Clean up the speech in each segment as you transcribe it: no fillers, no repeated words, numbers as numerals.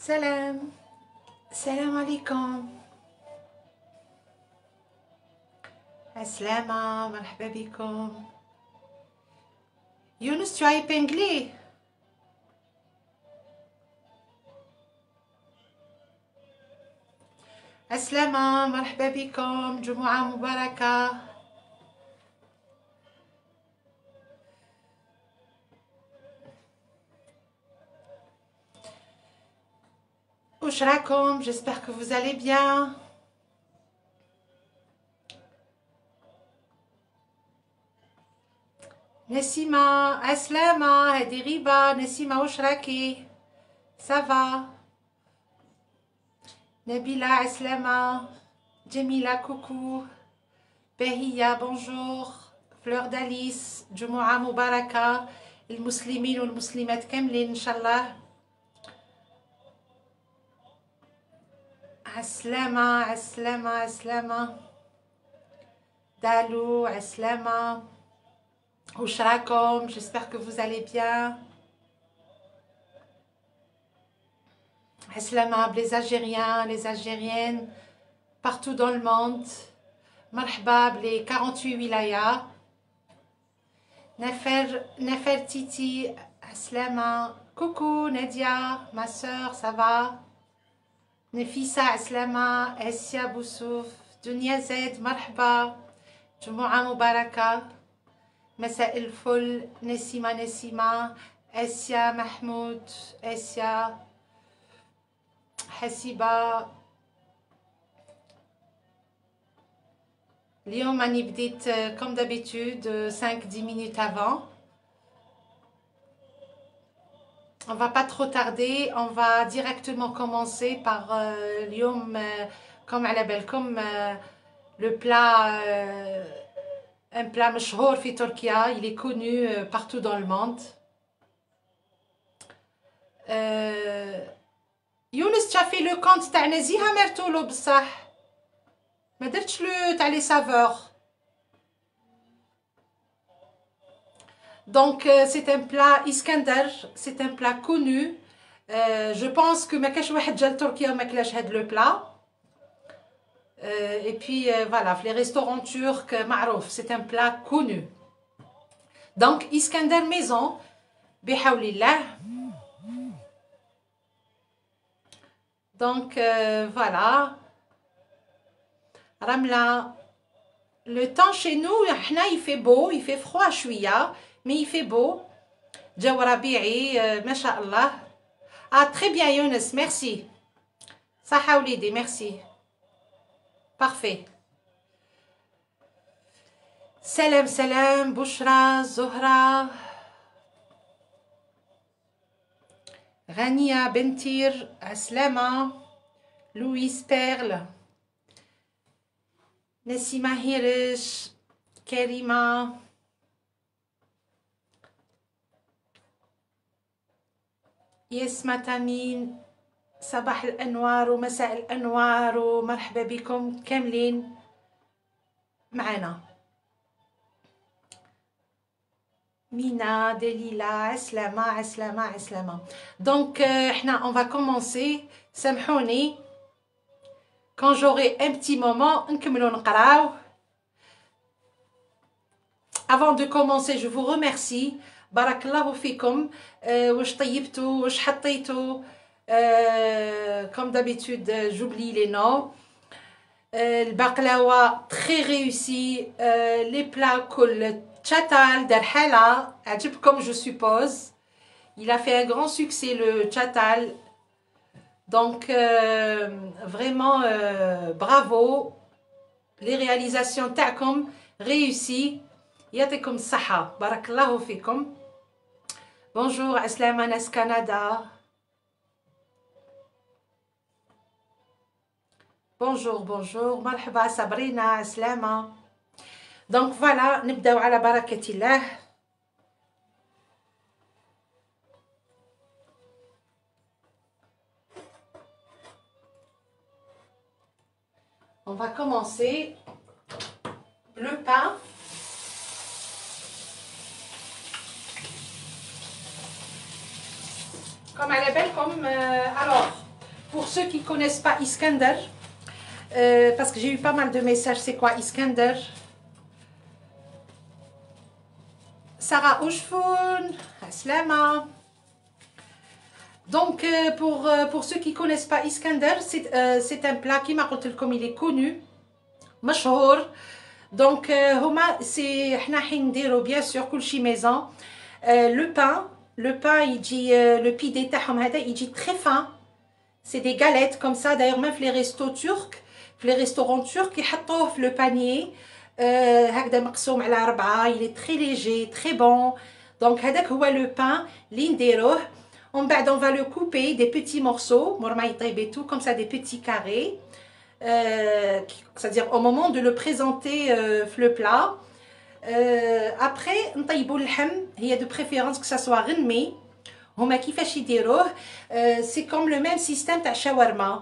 سلام. السلام عليكم. السلامة، مرحبا بكم. يونس tu as épinglé. السلامة، مرحبا بكم، جمعة مباركة. وش راكم؟ J'espère que vous allez bien. نسيمة، عسلامة، هادي غيبة. نسيمة وش راكي؟ سافا. نبيلة عسلامة. جميلة كوكو. بهية بونجور. فلور داليس، جمعة مباركة المسلمين والمسلمات كاملين إن شاء الله. عسلامة عسلامة عسلامة. دالو عسلامة. وش راكم؟ J'espère que vous allez bien. عسلامة les Algériens, les Algériennes partout dans le monde. مرحبا les 48 ولاية. نفر تيتي عسلامة. كوكو نادية ma sœur, ça va. نفيسة عسلامة. آسيا بوسوف. دنيا زيد مرحبا، جمعة مباركة. مساء الفل. نسيمة آسيا محمود. آسيا حسيبة. اليوم أني بديت comme d'habitude 5-10 minutes avant. On va pas trop tarder, on va directement commencer par اليوم comme على بالكم le plat un plat مشهور في تركيا. Il est connu partout dans le monde. يونس tu as fait le compte تاع نزيهة مرتولو بصح ما درتش لو تاع لي سافور. Donc c'est un plat Iskandar, c'est un plat connu. Je pense que ما كاش واحد جا لتركيا وما كلاش هاد لو بلا. Et puis voilà, les restaurants turcs معروف, c'est un plat connu. Donc Iskandar maison بحول الله. Donc voilà. Ramla, le temps chez nous, il fait beau, il fait froid شوية, mais il fait beau. جو ربيعي ما شاء الله. Ah très bien Younes, merci. صحة وليدي, merci. Parfait. سلام سلام. بشرى، زهرة، غنية بنتير عسلامة. لويس بيرل. نسيمة هيرش. كريمة. يسمى تامين. صباح الأنوار ومساء الأنوار ومرحبا بكم كاملين معنا. مينا، دليلة، عسلامة عسلامة عسلامة. Donc احنا on va commencer. سامحوني quand j'aurai un petit moment نكملوا نقراو. Avant de commencer, je vous remercie. بارك الله فيكم. واش طيبتوا واش حطيتوا. Comme d'habitude j'oublie les noms. البقلاوة très réussi. Les plats كل تشاتال دار حالة عجبكم je suppose. Il a fait un grand succès le tchatal. Donc vraiment bravo. Les réalisations تاعكم réussies. يعطيكم الصحة. بارك الله فيكم. Bonjour عسلامة ناس كندا. Bonjour bonjour. مرحبا صابرينا عسلامة. Donc voilà, نبداو على بركة الله. On va commencer le pain. Comme à la belle, comme alors pour ceux qui ne connaissent pas Iskender, parce que j'ai eu pas mal de messages, c'est quoi Iskender? Sarah Oshfoun, Aslama. Donc, pour ceux qui ne connaissent pas Iskender, c'est un plat qui m'a dit comme il est connu, مشهور. Donc, c'est حنا حين نديرو bien sûr كلشي maison. Le pain, il dit, le pide تاعهم هذا يجي très fin. C'est des galettes comme ça. D'ailleurs, même les restos turcs, les restaurants turcs, يحطوه في le panier. هكذا مقسوم على 4. Il est très léger, très bon. Donc, هذاك هو le pain اللي نديروه. On va le couper des petits morceaux, et tout, comme ça, des petits carrés. C'est-à-dire au moment de le présenter le plat. Après, il y a de préférence que ça soit renmé. C'est comme le même système de shawarma.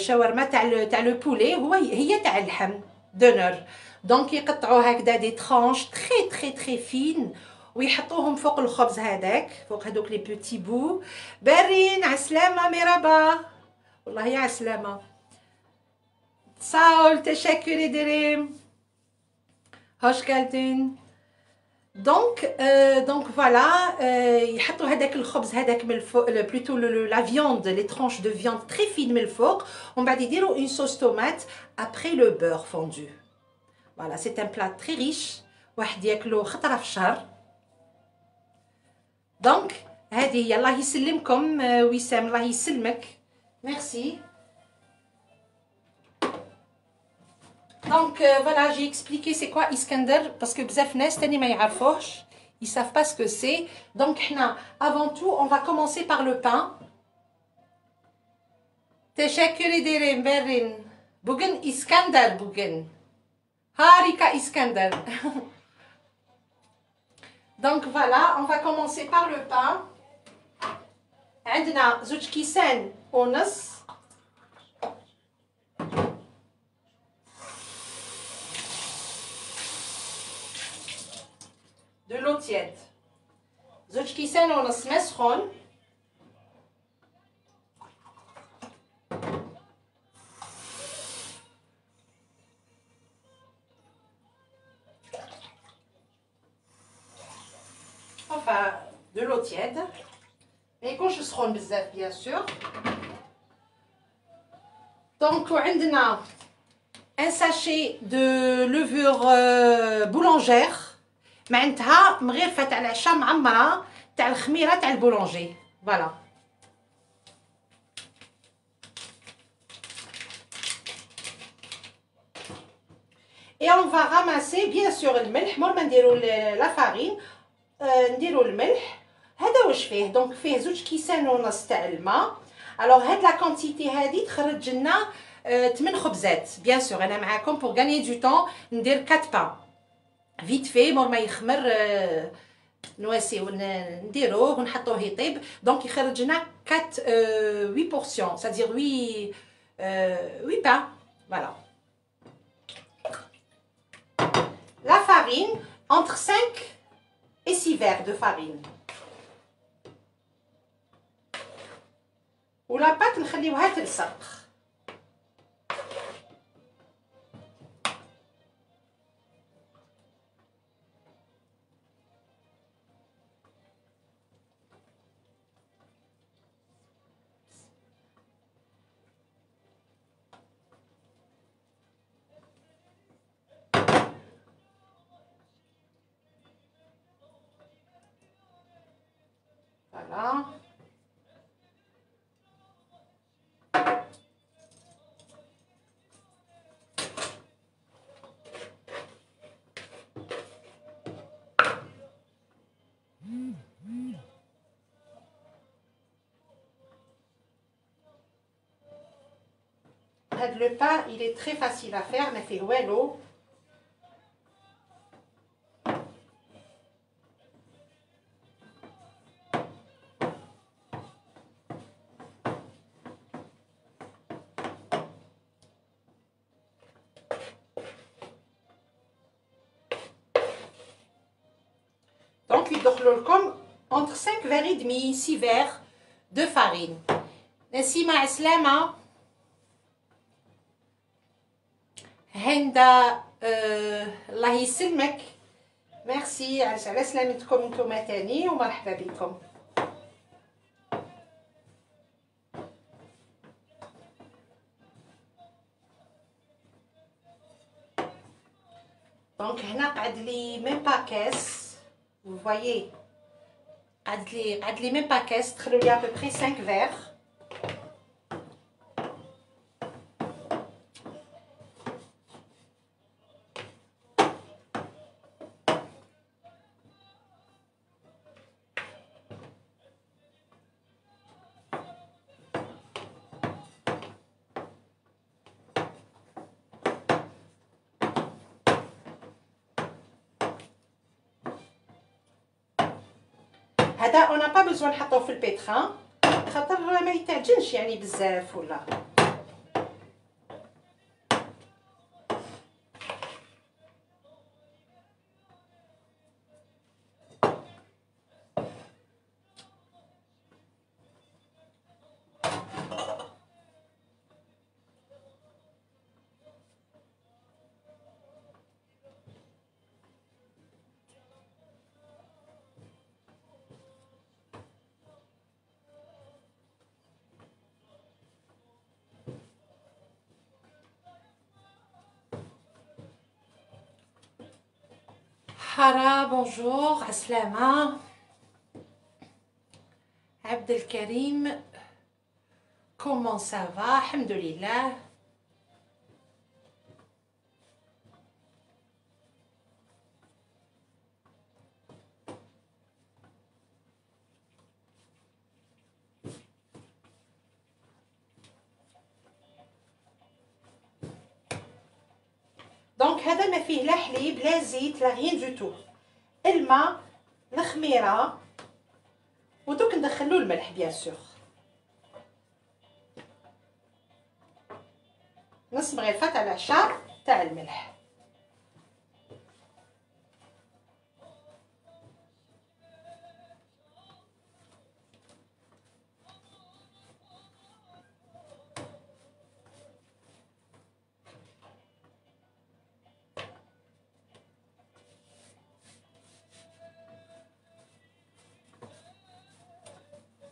Shawarma تاع le poulet هي تاع اللحم دونر. Donc يقطعوا هكذا des tranches très très très fines ويحطوهم فوق الخبز هذاك فوق هذوك لي بوتي بو. بارين عسلامة مرحبا والله يا عسلامة صاول تشكري دريم هاش كالتين. Donc voilà, يحطوا هذاك الخبز هذاك من الفوق plutôt la viande, les tranches de viande très fines من الفوق. On va يديروا une sauce tomate après le beurre fondu. Voilà, c'est un plat très riche. واحد ياكلو خطرة في الشهر. Donc هذه هي. الله يسلمكم وسام الله يسلمك. Merci. Donc voilà, j'ai expliqué c'est quoi Iskender parce que bzaf nas tani ma يعرفوش, ils savent pas ce que c'est. Donc avant tout, on va commencer par le pain. تشكري ديرين برين بوغن إسكندر بوغن هاريكا إسكندر. Donc voilà, on va commencer par le pain. عندنا زوج كيسان ونص. De l'eau tiède. زوج كيسان ونص ماء سخون. Enfin, de l'eau tiède. Mais quand je serai بزاف bien sûr. Donc, on a un sachet de levure boulangère. معناتها مغرفة تاع العشاء معمرة تاع الخميرة تاع البولونجي. Voilà. Et on va ramasser bien sûr الملح. مور ما نديرو la farine. نديرو الملح. هذا واش فيه. دونك فيه زوج كيسان ونص تاع الماء. الوغ هاد لا كونتيتي هادي تخرج لنا 8 خبزات. بيان سور انا معاكم بور غاني دو طون ندير 4 بان فيت في مور ما يخمر نواسيو نديروه ونحطوه يطيب. دونك يخرج لنا 4 8 بورسيون سادير 8 بان. فوالا. La farine entre 5 et 6 verres de farine. ولا بات نخليوها تلصق. Voilà. Le pain, il est très facile à faire, mais fait l'eau. Donc, il doit comme entre 5 verres et demi, 6 verres de farine. نسيمة عسلامة. هندا الله يسلمك. ميرسي على سلامتكم نتوما تاني ومرحبا بكم. دونك هنا قعد لي ميم با كاس، vous voyez قعد لي ميم با كاس، دخلوا لي ابوبري 5 فيغ. هذا اون با بوزوان نحطوه في البيتخان خاطر ما يتعجنش يعني بزاف ولا. حارة بونجور عسلامة. عبد الكريم كومون سافا؟ الحمد لله. دونك هذا ما فيه لا حليب لا زيت لا غيان دو تو، الماء الخميره ودوك ندخلو الملح بيان سور، نص مغرفه تاع العشاء تاع الملح.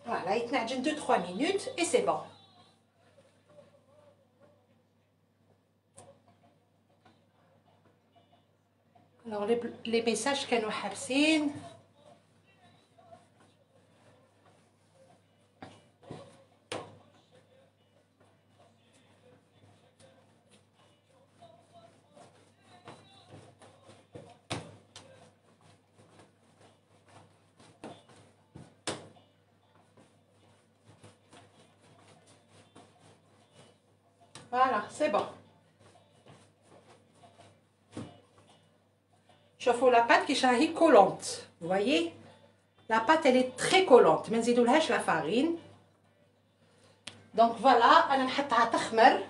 Voilà, يتنعجن 2-3 minutes et c'est bon. Alors les messages كانوا حابسين. Voilà, c'est bon. شوفوا la pâte كي راهي collante. Vous voyez? La pâte elle est très collante. ما نزيدولهاش la farine. Donc voilà, انا نحطها تخمر.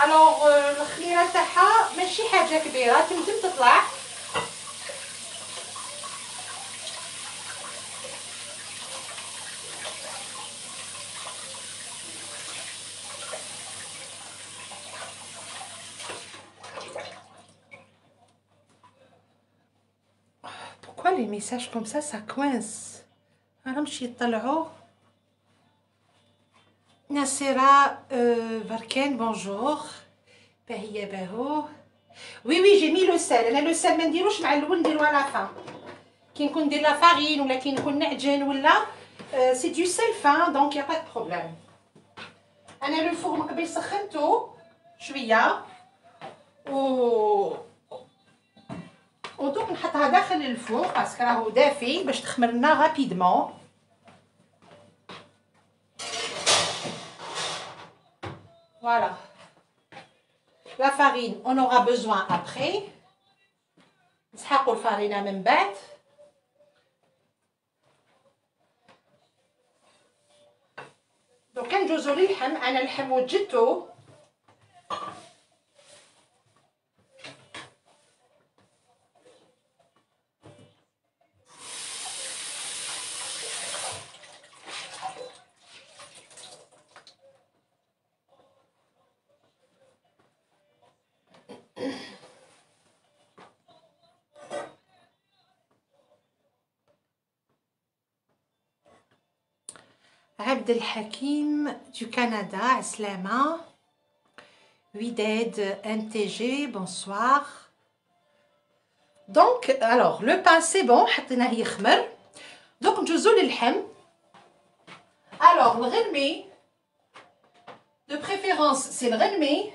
الوغ الخميره تاعها ماشي حاجه كبيره، تمدم تطلع. Pourquoi les messages comme ça coince؟ راهمش يطلعوا. ناصرة بركان بونجور. باهية باهو. وي جي مي لو سال. انا لو سال ما نديروش مع الاول، نديرو على لا. كي نكون ندير لا فارين ولا كي نكون نعجن ولا سي دو سيل فان دونك يا با دو بروبليم. انا لو فور من قبل سخنتو شويه ودوك نحطها داخل الفور باسكو راهو دافي باش تخمر لنا رابيدمون. فوالا La farine, on aura besoin après. نسحقوا الفارينة من بعد. دوكا ندوزو للحم. انا اللحم وجدته. عبد الحكيم du Canada, عسلامة. Wided MTG, bonsoir. Donc, alors, le pain c'est bon, حطيناه يخمر. Donc, ندوزو للحم. Alors, الغلمي, de préférence, c'est الغلمي.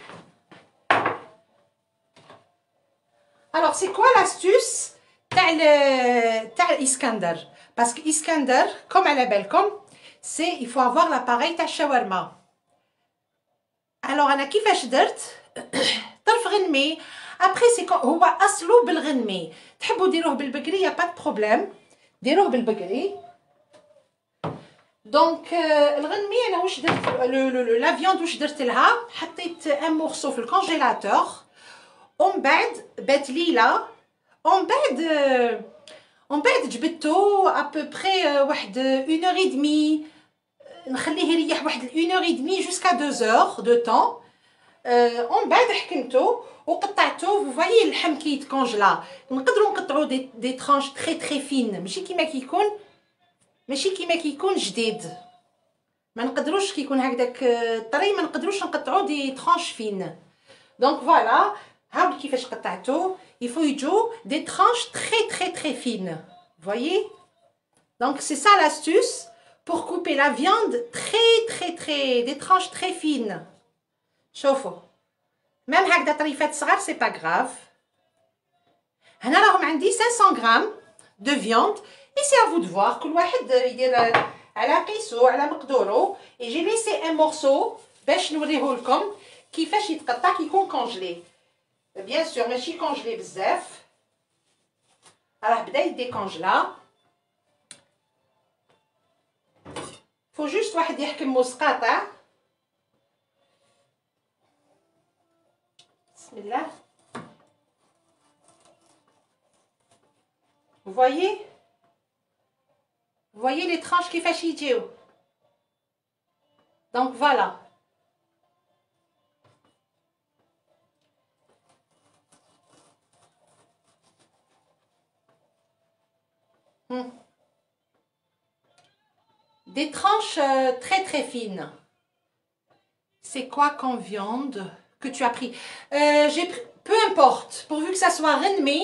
Alors, c'est quoi l'astuce تاع الإسكندر? Parce que Iskander, comme على بالكم, c'est il faut avoir l'appareil تاع الشاورما. Alors انا كيفاش درت؟ طرف غنمي. ابري سي هو اصله بالغنمي. تحبوا ديروه بالبقري يا با دو بروبليم، ديروه بالبقري. دونك الغنمي انا واش درت؟ لا فياند واش درت لها؟ حطيت ان مورسو في الكونجيلاتور، ومن بعد بات ليله، ومن بعد جبدتو ابوبري واحد 1 اور دمي، نخليه يريح واحد 1 اور دمي جوسكا 2 اور دو طون. ومن بعد حكمته وقطعته. فو فوايي اللحم كي يتكونجلا نقدروا نقطعوا دي ترانش تري تري فين، ماشي كيما كيكون جديد. ما نقدروش كيكون هكذاك طري، ما نقدروش نقطعوا دي ترانش فين. دونك فوالا هاو كيفاش قطعته. يفو يجو دي ترانش تري تري تري فين. فوايي دونك سي سا لاستوس pour couper la viande des tranches très fines. شوفوا ميم هكذا طريفات صغار سي با غراف. هنا راهم عندي 500 غرام دو فياند اي سي افو دو فوار. كل واحد يدير على قيسو على مقدورو. اي جي ليسي ان مورسو باش نوريه لكم كيفاش يتقطع كي يكون كونجلي. بيان سور ماشي كونجلي بزاف، راه بدا يديكونجلا. فو جوست واحد يحكم موسقاطع. بسم الله. Vous voyez les tranches كيفاش يجيو. Donc voilà. Des tranches très très fines. C'est quoi comme viande que tu as pris? J'ai pris, peu importe, pourvu que ça soit renmé.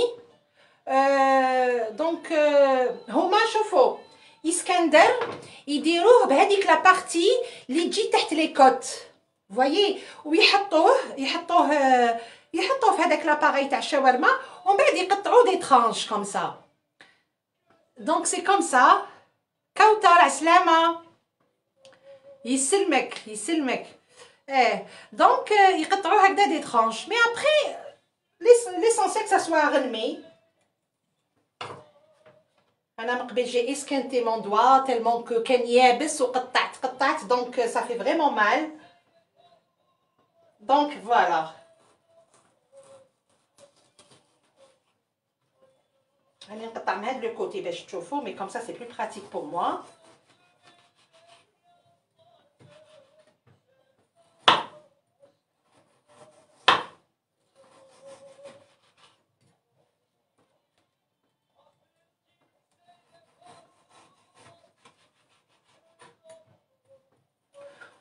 Donc هما شوفوا اسكندر يديروه بهذيك لا بارتي اللي تجي تحت لي كوت. فوايي ويحطوه في هذاك لاباري تاع الشاورما، ومن بعد يقطعوا دي ترانش كوم سا. دونك سي كوم سا. كوثر عسلامه. يسلمك. دونك يقطعوا هكذا دي ترانش. مي ابري ليسونسيال كو سا سوا غنمي. انا من قبل جي اسكنتي مون دوا تالمون كو كان يابس وقطعت دونك سا في فريمون مال. دونك فوالا. راني نقطع من هاد لو كوتي باش تشوفوا، مي كوم سا سي بلو براتيك بور موا.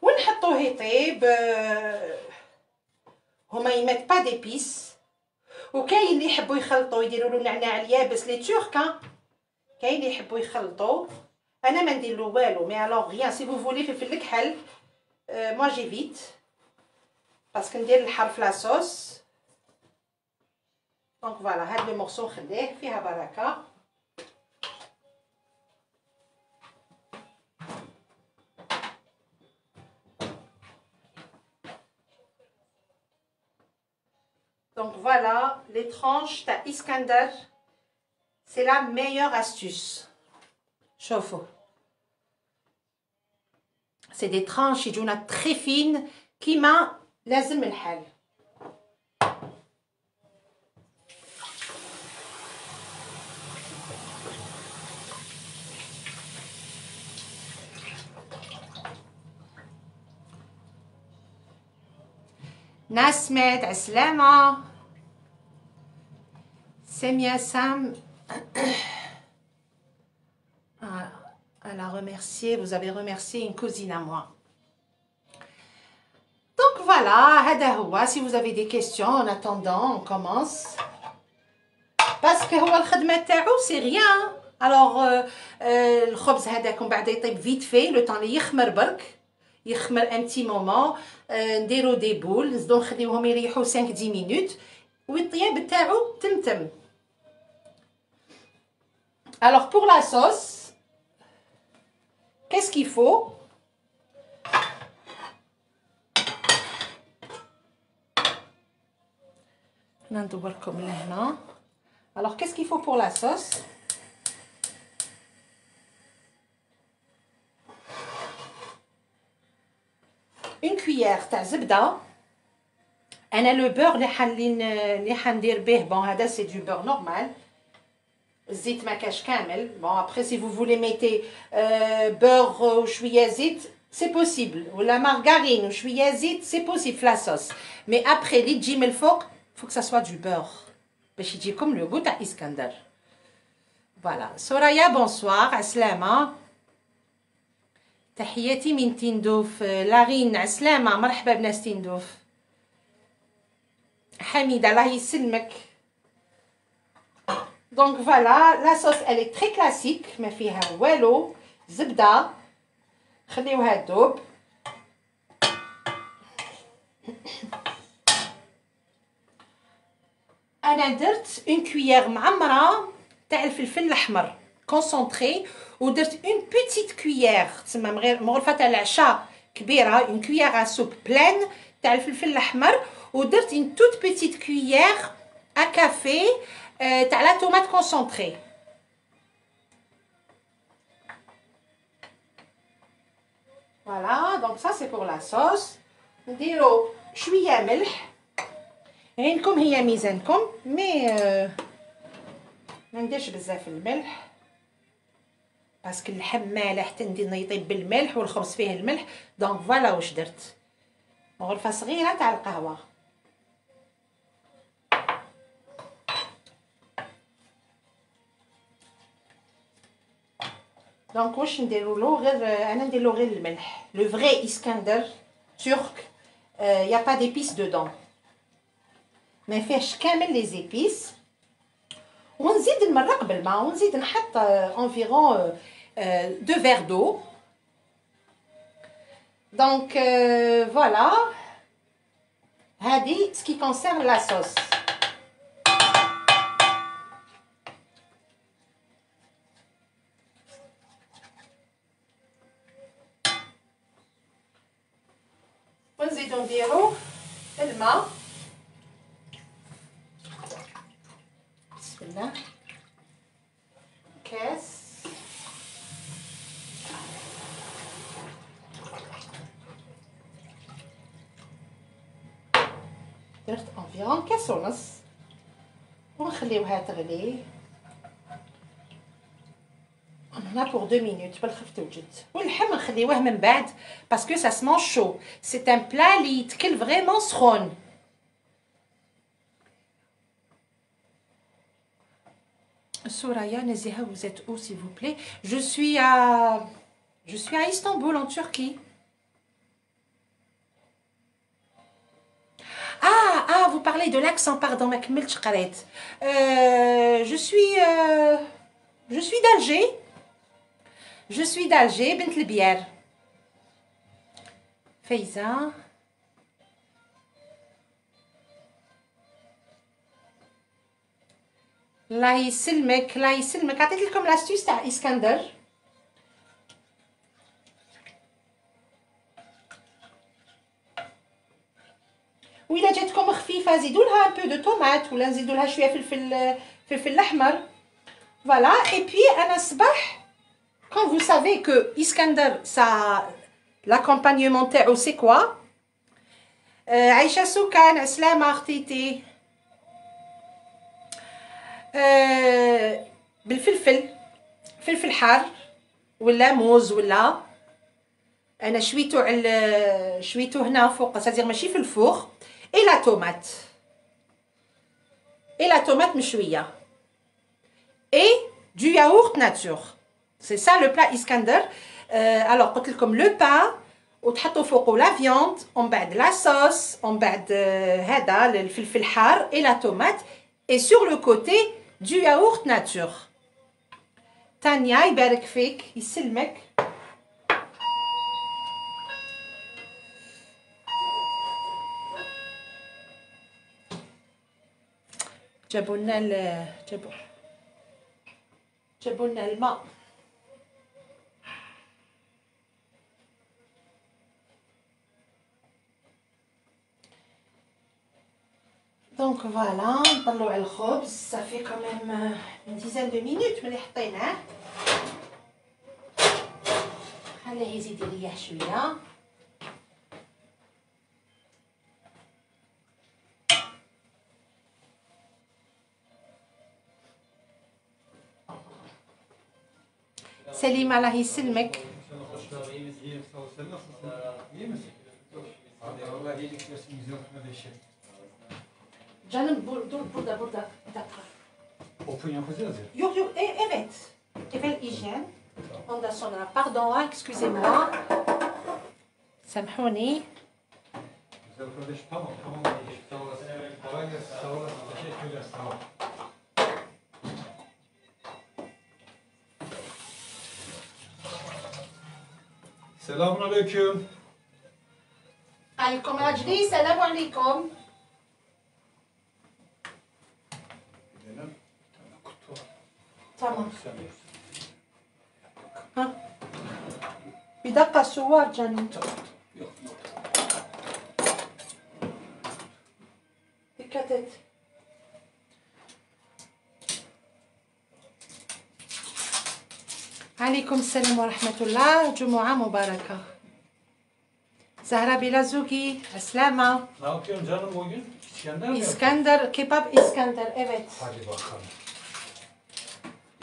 ونحطوه يطيب. هما يمات با ديبيس. وكاين اللي يحبوا يخلطوا يديروا له نعناع اليابس لي تورك. كاين اللي يحبوا يخلطوا. انا ما ندير له والو. مي الوغ غيان سي فو فولي فلفل الكحل. موا جيفيت باسكو ندير الحر في لاصوص. دونك فوالا هاد لو مورسو نخليه فيها بركه. Donc voilà, les tranches de Iskander, c'est la meilleure astuce. Chauffe. C'est des tranches qui sont très fines qui m'a لازم الحال. نسمة عسلامة Semia Sam, elle a remercié, vous avez remercié une cousine à moi. Donc voilà, هذا هو. Si vous avez des questions en attendant, on commence. Parce que هو الخدمة تاعو c'est rien. Alors الخبز هذاك من بعد يطيب vite fait, le temps اللي يخمر برك. يخمر un petit moment. نديرو دي بول, نزيدو نخليوهم يريحوا 5-10 minutes. والطياب تاعو تمتم. Alors pour la sauce, qu'est-ce qu'il faut? Alors qu'est-ce qu'il faut pour la sauce? Une cuillère تاع زبدة. أنا le beurre اللي حندير به, bon هذا c'est du beurre normal. الزيت ما كاش كامل. Bon après si vous voulez mettez beurre وشوية زيت c'est possible, ولا margarine وشوية زيت c'est possible في la sauce. Mais après اللي تجي من الفوق faut que ça soit du beurre باش يجيكم le goût تاع إسكندر. Voilà. سوريا bonsoir عسلامة. تحياتي من تندوف. لارين عسلامة, مرحبا بناس تندوف. حميدة الله يسلمك. Donc voilà, la sauce elle est très classique, ما فيها والو. زبدة خليوها تذوب. أنا درت une cuillère معمرة تاع الفلفل الأحمر concentré, ودرت une petite cuillère تسمى مغرفة تاع العشاء كبيرة, une cuillère à soupe pleine تاع الفلفل الأحمر, ودرت une toute petite cuillère à café تاع la tomate concentrée. Voilà, donc ça c'est pour la sauce. نديرو شوية ملح. عينكم هي ميزانكم, مي ما نديرش بزاف الملح باسكو اللحم مالح حتى ندير يطيب بالملح والخبز فيه الملح. دونك فوالا واش درت, غرفة صغيرة تاع القهوة. دونك واش نديرولو غير انا نديرلو غير الملح. لو فري اسكندر ترك يا با ديبيس دودون, ما فيهش كامل لي زيبيس. ونزيد نمرق بالماء, ونزيد نحط انفيرون 2 verres d'eau. Donc voilà, هذه ce qui concerne la sauce. ونزيدو نديرو الماء. بسم الله. كاس. درت انفيرون كاس ونص, ونخليوها تغلي هنا pour 2 minutes بالخفت وجد. واللحم نخليوه من بعد باسكو ça se mange chaud. C'est un plat اللي يتكل vraiment سخون. Soraya Neziha, vous êtes où s'il vous plaît? Je suis à Istanbul en Turquie. Ah, vous parlez de l'accent, pardon, ma كملتش قريت. Je suis d'Alger. Je suis d'Alger, بنت البيار. فايزة. الله يسلمك, الله يسلمك. عطيت لكم لاستيس تاع اسكندر. وإلا جاتكم خفيفة زيدوا لها ان بو دو طوماط ولا نزيدوا لها شوية فلفل الأحمر. فوالا. اي بي أنا الصباح quand vous savez que Iskander ça l'accompagnement تاعو سي كوا. عايشة سكان عسلامة اختيتي. بالفلفل، فلفل حار ولا موز ولا انا شويتو هنا فوق سادير ماشي في الفوغ. اي لا تومات مشويه اي دو ياورت ناتور. سي سا لو بلا اسكندر. الوغ قلت لكم لو بان وتحطوا فوقو لا فيوند ومن بعد لا صوص ومن بعد هذا الفلفل الحار اي لا تومات اي سور لو كوتي دو ياورت ناتور. تانيا يبارك فيك يسلمك. جابوا لنا الماء. دونك فوالا نطلعوا على الخبز. صافي كوميم une dizaine de minutes ملي حطيناه. خليه يزيد يريح شويه. سليمة الله يسلمك. Canım dur burada. Bir dakika. Open yapacağız ya. Yok evet. Evet hijyen. Ondan sonra pardon excusez-moi. سامحوني. Güzel kardeş tamam. Sağ olasın. Kolay gelsin. Sağ olasın. Teşekkürler. Sağ ol. Selamun aleyküm. عليكم راجلي السلام عليكم. تمام. ها بدقة السوار جاني. Dikkat et. عليكم السلام ورحمة الله. جمعة مباركة. زهرة بلازوكي السلامة. Ne yapıyorsun canım bugün? İskender mi? İskender, kebap İskender, evet. Hadi bakalım.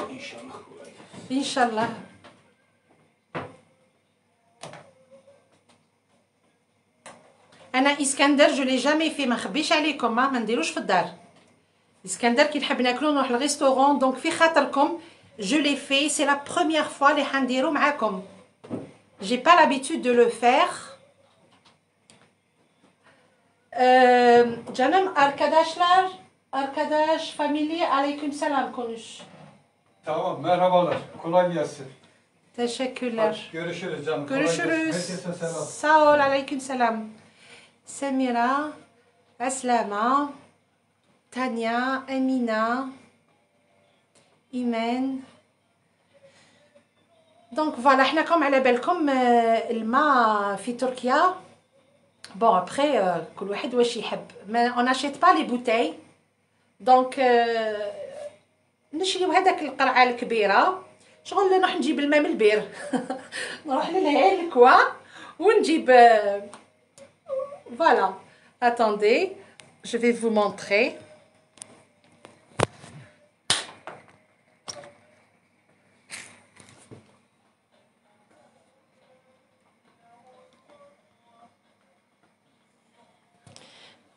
İnşallah kolay gelsin. İnşallah. أنا إسكندر جو لي جامي في ما نخبيش عليكم ما نديروش في الدار. إسكندر كي نحب ناكلو نروح للريستورون دونك في خاطركم جو لي في سي لا بروميير فوا اللي حنديرو معاكم. جي با لابيتود دو لو فير. Canım arkadaş family aleykümselam konuş. Tamam merhabalar. Kolay gelsin. Teşekkürler. Hadi, görüşürüz canım. Görüşürüz. Herkese selam. Sağ ol aleykümselam. Semira, Aslama, Tanya, Amina, إيمان. دونك فوالا حنا كوم على بالكم الماء في تركيا بون ابخي كل واحد واش يحب ما اون اشيت با لي بوتاي دونك نشريو هذاك القرعه الكبيره شغل نروح نجيب الماء من البير نروح للهيل الكوا ونجيب فوالا attendez je vais vous montrer.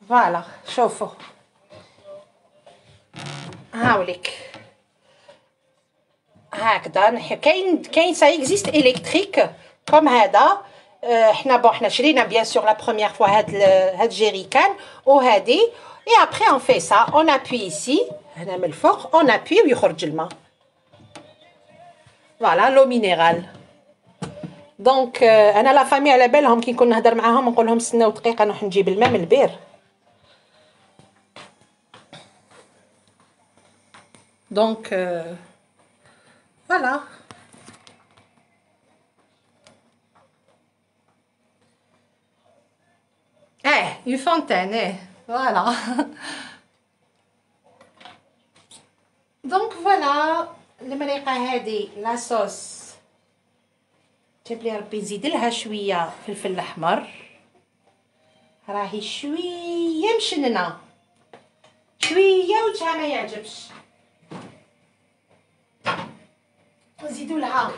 فوالا شوفوا هاوليك هكذا كاين سا اكزيست الكتريك كوم هذا. حنا شرينا بيان سور لا بروميير فوا هاد جيريكان وهادي اي ابري اون في سا اون ابوي ايسي هنا من الفوق اون ابوي ويخرج الماء. فوالا لو مينيرال. دونك انا لا فامي على بالهم كي نكون نهضر معاهم نقول لهم استناو دقيقه نروح نجيب الماء من البير. Donc, voilà. une fontaine, voilà. Donc voilà, المريقة هذه لا صوص جاب لي ربي نزيد لها شويه فلفل الاحمر، راهي شويه مشننه شويه وجهها ما يعجبش، نزيدوا لها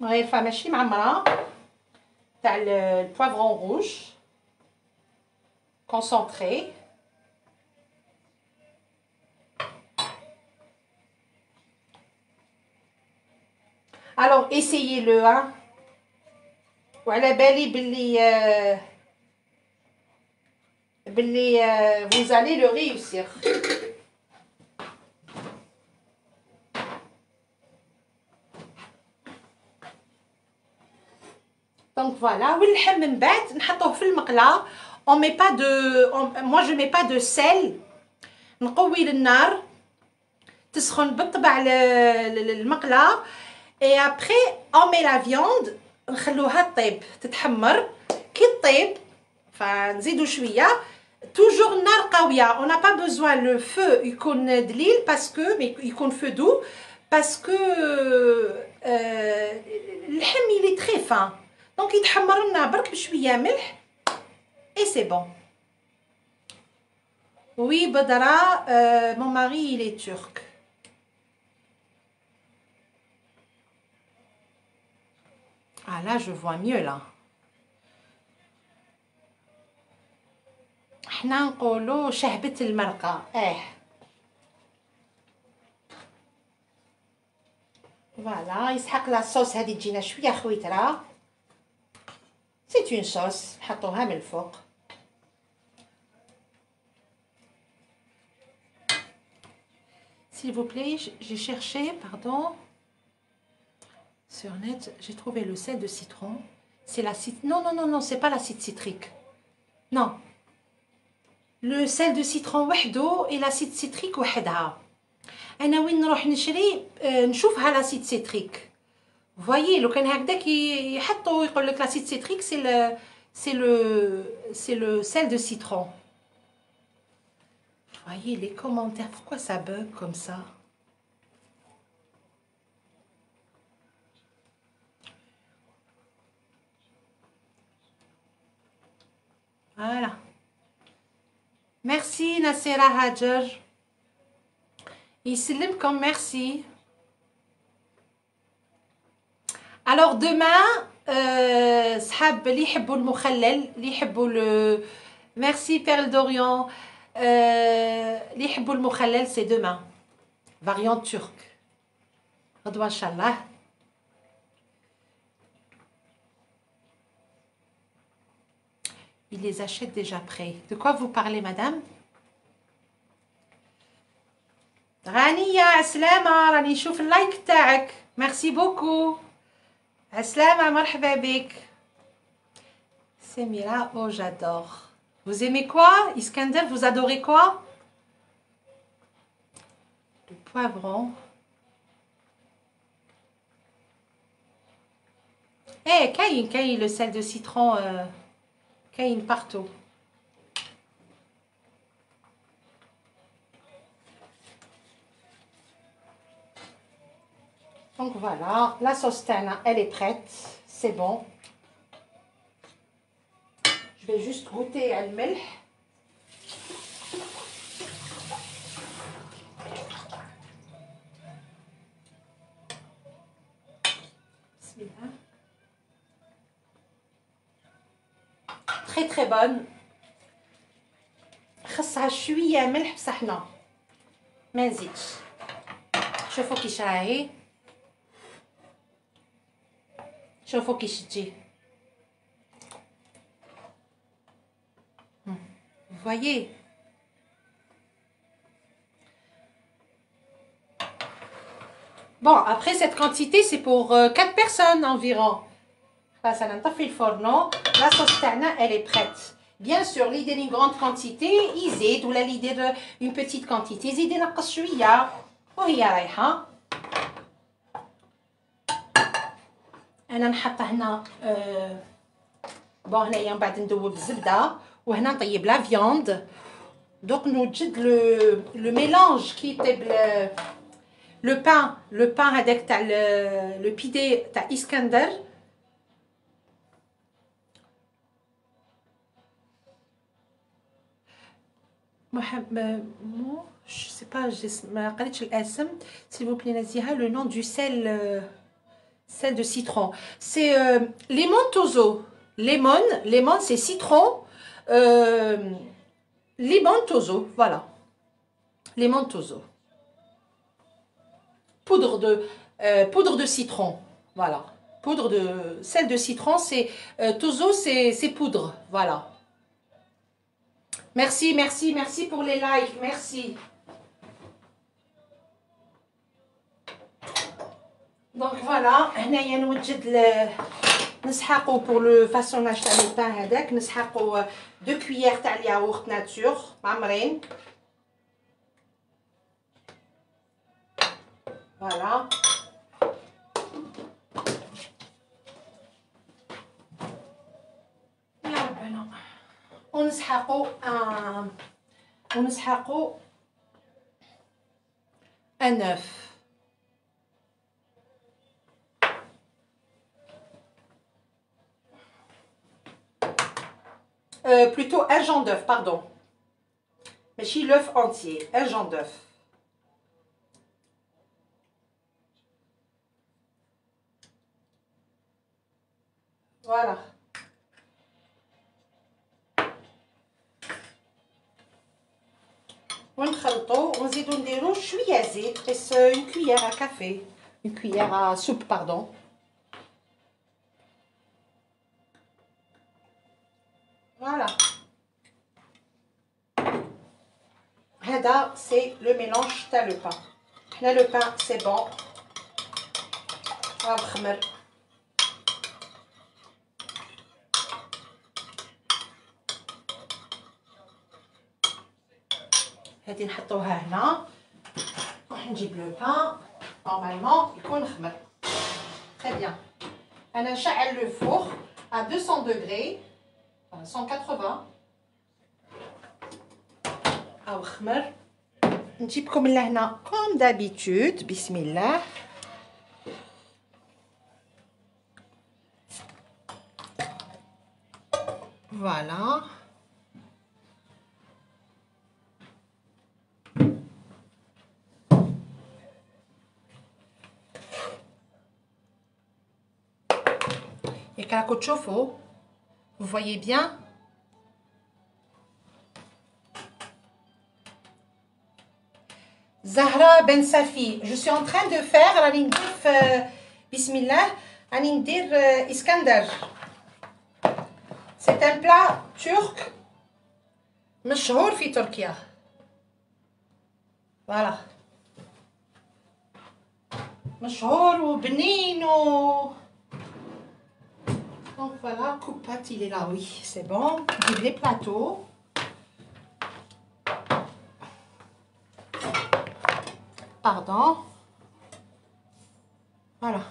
غير ماشي معمره تاع البوافرون روج concentré. Alors essayez-le hein. وعلى بالي باللي vous allez le réussir. Donc voilà, واللحم من بعد نحطوه في المقله. On met pas de moi je mets pas de sel. نقوي للنار تسخن بالطبع المقله et après on met la viande نخلوها طيب تتحمر كي طيب فنزيدو شويه toujours النار قويه. On n'a pas besoin le feu يكون دليل باسكو يكون feu doux parce que اللحم il est très fin donc يتحمر لنا برك بشويه ملح et c'est bon. Oui Badara, mon mari il est turc. Ah là je vois mieux là. حنا نقولوا شهبة المرقة. فوالا يسحق لا صوص هذه تجينا شويه خويتره. سي اون صوص نحطوها من الفوق. S'il vous plaît, j'ai cherché, pardon, sur net, j'ai trouvé le sel de citron. C'est l'acide. Non, non, non, non, c'est pas l'acide citrique. Non. Le sel de citron وحده et l'acide citrique وحدها. أنا وين نروح نشري نشوفها l'acide citrique. Vous voyez, لو كان هكذاك يحطوا يقول لك l'acide citrique c'est le sel de citron. Voyez les commentaires, pourquoi ça bug comme ça? Voilà. Merci Nassera Hadjar. Comme merci. Alors demain, صحاب اللي يحبوا المخلل اللي يحبوا le merci Perle d'Orient. اللي يحبوا المخلل c'est demain. Variante turque. غدوة إن شاء الله. Il les achète déjà prêts. De quoi vous parlez, madame? رانية عسلامة راني نشوف اللايك تاعك. Merci beaucoup. عسلامة مرحبا بك. Semira, oh j'adore. Vous aimez quoi? Iskander, vous adorez quoi? Le poivron. Eh, Kaïn, le sel de citron, Kaïn partout. Donc voilà, la sauce tana, elle est prête. C'est bon. Je vais juste goûter à l'melh. Bismillah. Très très bonne. خصها شويه ملح بصح لا ما نزيدش. شوفوا كيش راهي، شوفوا كيش تجي. Vous voyez? Bon, après cette quantité, c'est pour 4 personnes environ. Ça n'a pas fait le forno. La sauce tana, elle est prête. Bien sûr, l'idée d'une grande quantité, يزيد ولا l'idée d'une petite quantité, يزيد ينقص شوية وهي رايحة. انا نحط هنا بون هنايا من بعد ندوب الزبده وهنا نطيب لا فياند. دوك نوجد لو ميلانج كي يطيب لو بان هذاك تاع لو بيدي تاع اسكندر. محمد مو je sais pas ما قريتش الاسم s'il vous plaît نزيها le nom du sel de citron c'est lemon tozo. Lemon c'est citron, lemon tozo, voilà, lemon tozo, poudre de citron, voilà, poudre de sel de citron, c'est tozo, c'est poudre, voilà. Merci pour les likes, merci. Donc voilà, هنايا نوجد نسحقوا pour le façonnage تاع لو بان هذاك نسحقوا 2 cuillères تاع الياغورت ناتور معمرين. فوالا يا ربنا. ونسحقوا un œuf. Plutôt un jaune d'œuf, pardon. Mais si l'œuf entier, un jaune d'œuf. Voilà. ونخلطو ونزيدو نديرو شويه زيت بس une cuillère à café, une cuillère à soupe pardon. Voilà. هذا c'est le mélange تاع le pain. Là le pain c'est bon. غنخمر. هادي نحطوها هنا. نجيب لو بان نورمالمون يكون خمر. Très bien. انا نشعل لو فور à 200 degrés, 180 او خمر. نجيبكم لهنا comme d'habitude. بسم الله. Voilà. Et كراكو تشوفوا, vous voyez bien. Zahra Ben Safi, je suis en train de faire راني ندير بسم الله راني ندير اسكندر. C'est un plat turc مشهور في تركيا. Voilà. مشهور وبنين و donc voilà, Coupat il est là, oui, c'est bon. Vive les plateaux. Pardon. Voilà.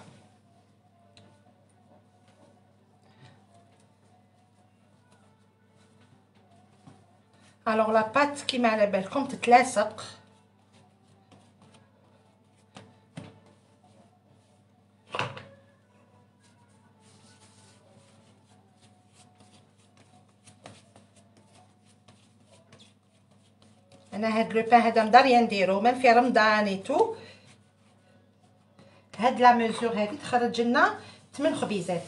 Alors la pâte qui m'a la belle comme تتلاصق. انا هاد لو بان هذا مداريه نديرو من في رمضان ايتو. هاد لا ميزور هادي تخرج لنا 8 خبيزات.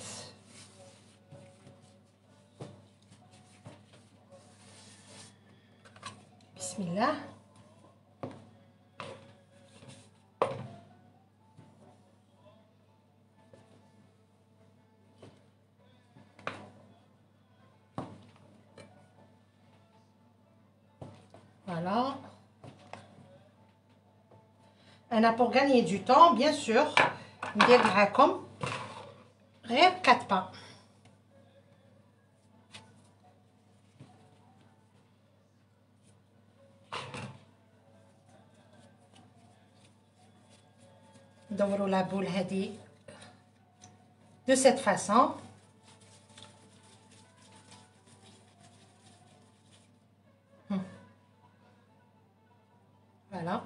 بسم الله. Voilà. أنا pour gagner du temps bien sûr ندير معاكم غير 4 بان. ندوروا لابول هذه de cette façon. Voilà.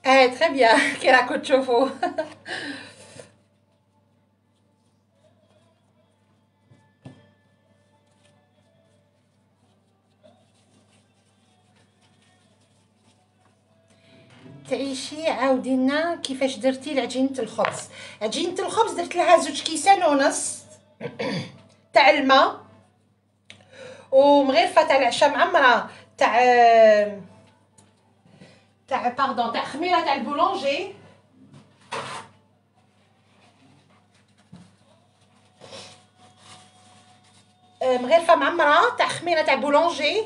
Eh, très bien, quelle a côte de chevaux. تعيشي عاودي لنا كيفاش درتي لعجينه الخبز. عجينه الخبز درت لها 2 كيسان ونص تاع الماء ومغرفه تاع العشاء معمره تاع خميره تاع البولونجي. مغرفه معمره تاع خميره تاع بولونجي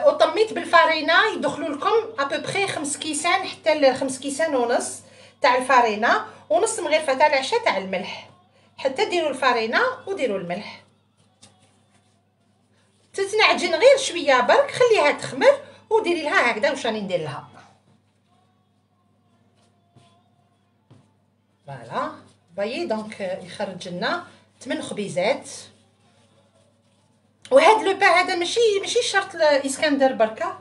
وطميت بالفارينه يدخلوا لكم ابوبري 5 كيسان حتى ل 5 كيسان ونص تاع الفارينه ونص مغرفه تاع العشاء تاع الملح حتى ديروا الفارينه وديروا الملح. تتنعجن غير شويه برك خليها تخمر وديري لها هكذا. واش راني ندير لها فوالا بايي دونك يخرج لنا 8 خبيزات. وهاد لو با هذا ماشي شرط الاسكندر بركه،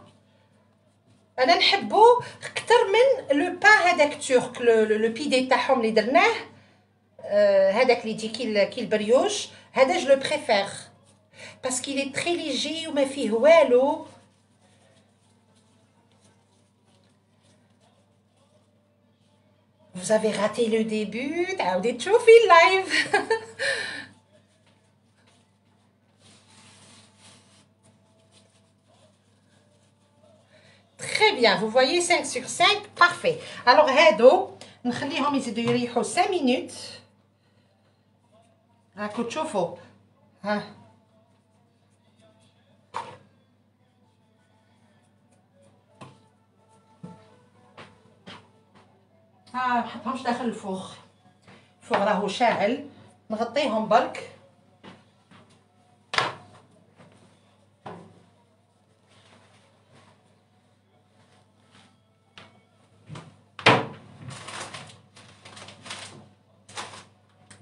انا نحبو اكثر من لو با هذاك تورك لو بيدي تاعهم اللي درناه هذاك اللي يجي كي البريوش هذا جو لو بريفير باسكو لي تري ليجي وما فيه والو. Vous avez raté le début, تعاودي تشوفي اللايف. Très bien, vous voyez 5 sur 5, parfait. Alors هادو نخليهم يزيدوا يريحوا 5 minutes. راكو تشوفوا ها ما نحطهمش داخل الفوغ. الفوغ راهو شاعل نغطيهم برك.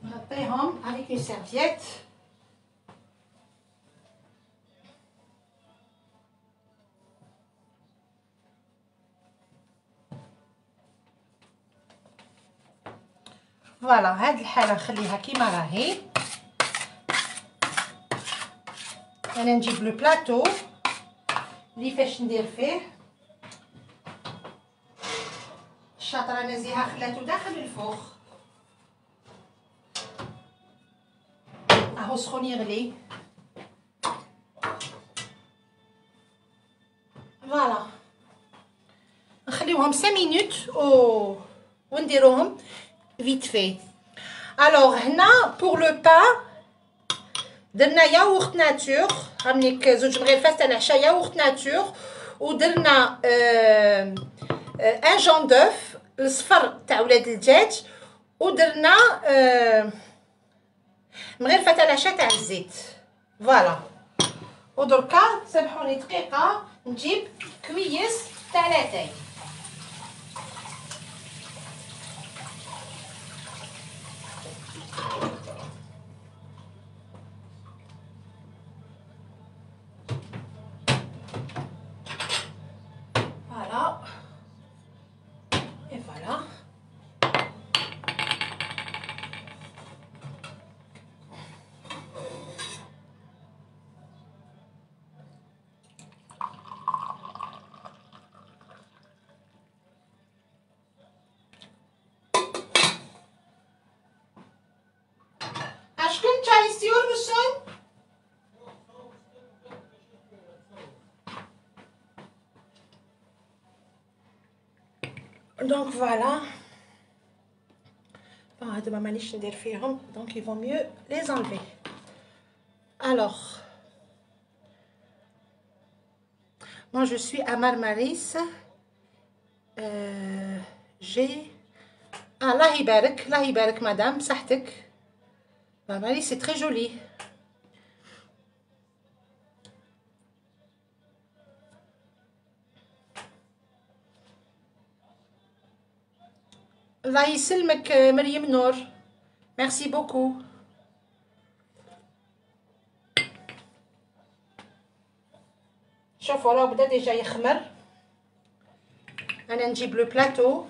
نغطيهم avec une serviette. فوالا هاد الحاله نخليها كيما راهي. انا نجيب لو بلاطو اللي فاش ندير فيه الشاطره نزيها خلاتو داخل الفوغ. اهو سخون يغلي فوالا نخليوهم 5 minutes ونديروهم vite fait. Alors هنا pour le pain درنا ياغورت ناتور هامليك 2 مغرفات تاع العشاء ياغورت ناتور ودرنا ان جون دوف الصفر تاع ولاد الدجاج ودرنا مغرفه تاع العشاء تاع الزيت فوالا. ودركا سامحوني دقيقه نجيب كويس تاع لاتاي. Aşkım çay istiyor musun? Donc voilà. Bon, هادو ما مانيش ندير فيهم donc il vaut mieux les enlever. Alors moi je suis à Marmaris. J'ai الله يبارك الله يبارك مدام بصحتك. Marie, c'est très joli. الله يسلمك مريم نور. Merci beaucoup. شوفوا راه بدا ديجا يخمر. انا نجيب لو بلاطو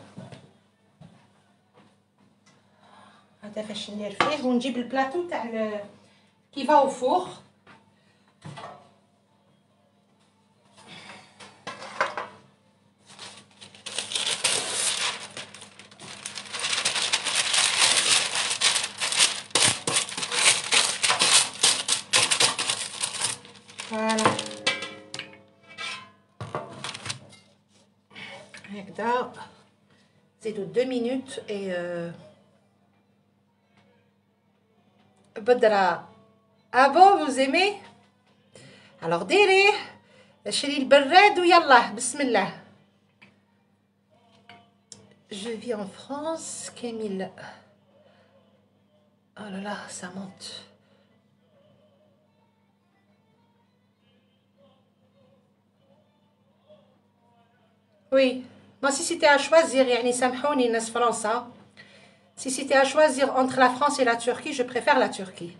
هذا فاش ندير فيه ونجيب البلاطو تاع كي فا او فور. فوالا هكذا زيدو 2 minutes et بدرة. Ah bon, vous aimez? Alors ديريه شري البراد ويلا بسم الله. Je vis en France, Camille. Oh là là, ça monte. Oui, moi si c'était à choisir, يعني سامحوني الناس فرنسا. Si c'était à choisir entre la France et la Turquie, je préfère la Turquie.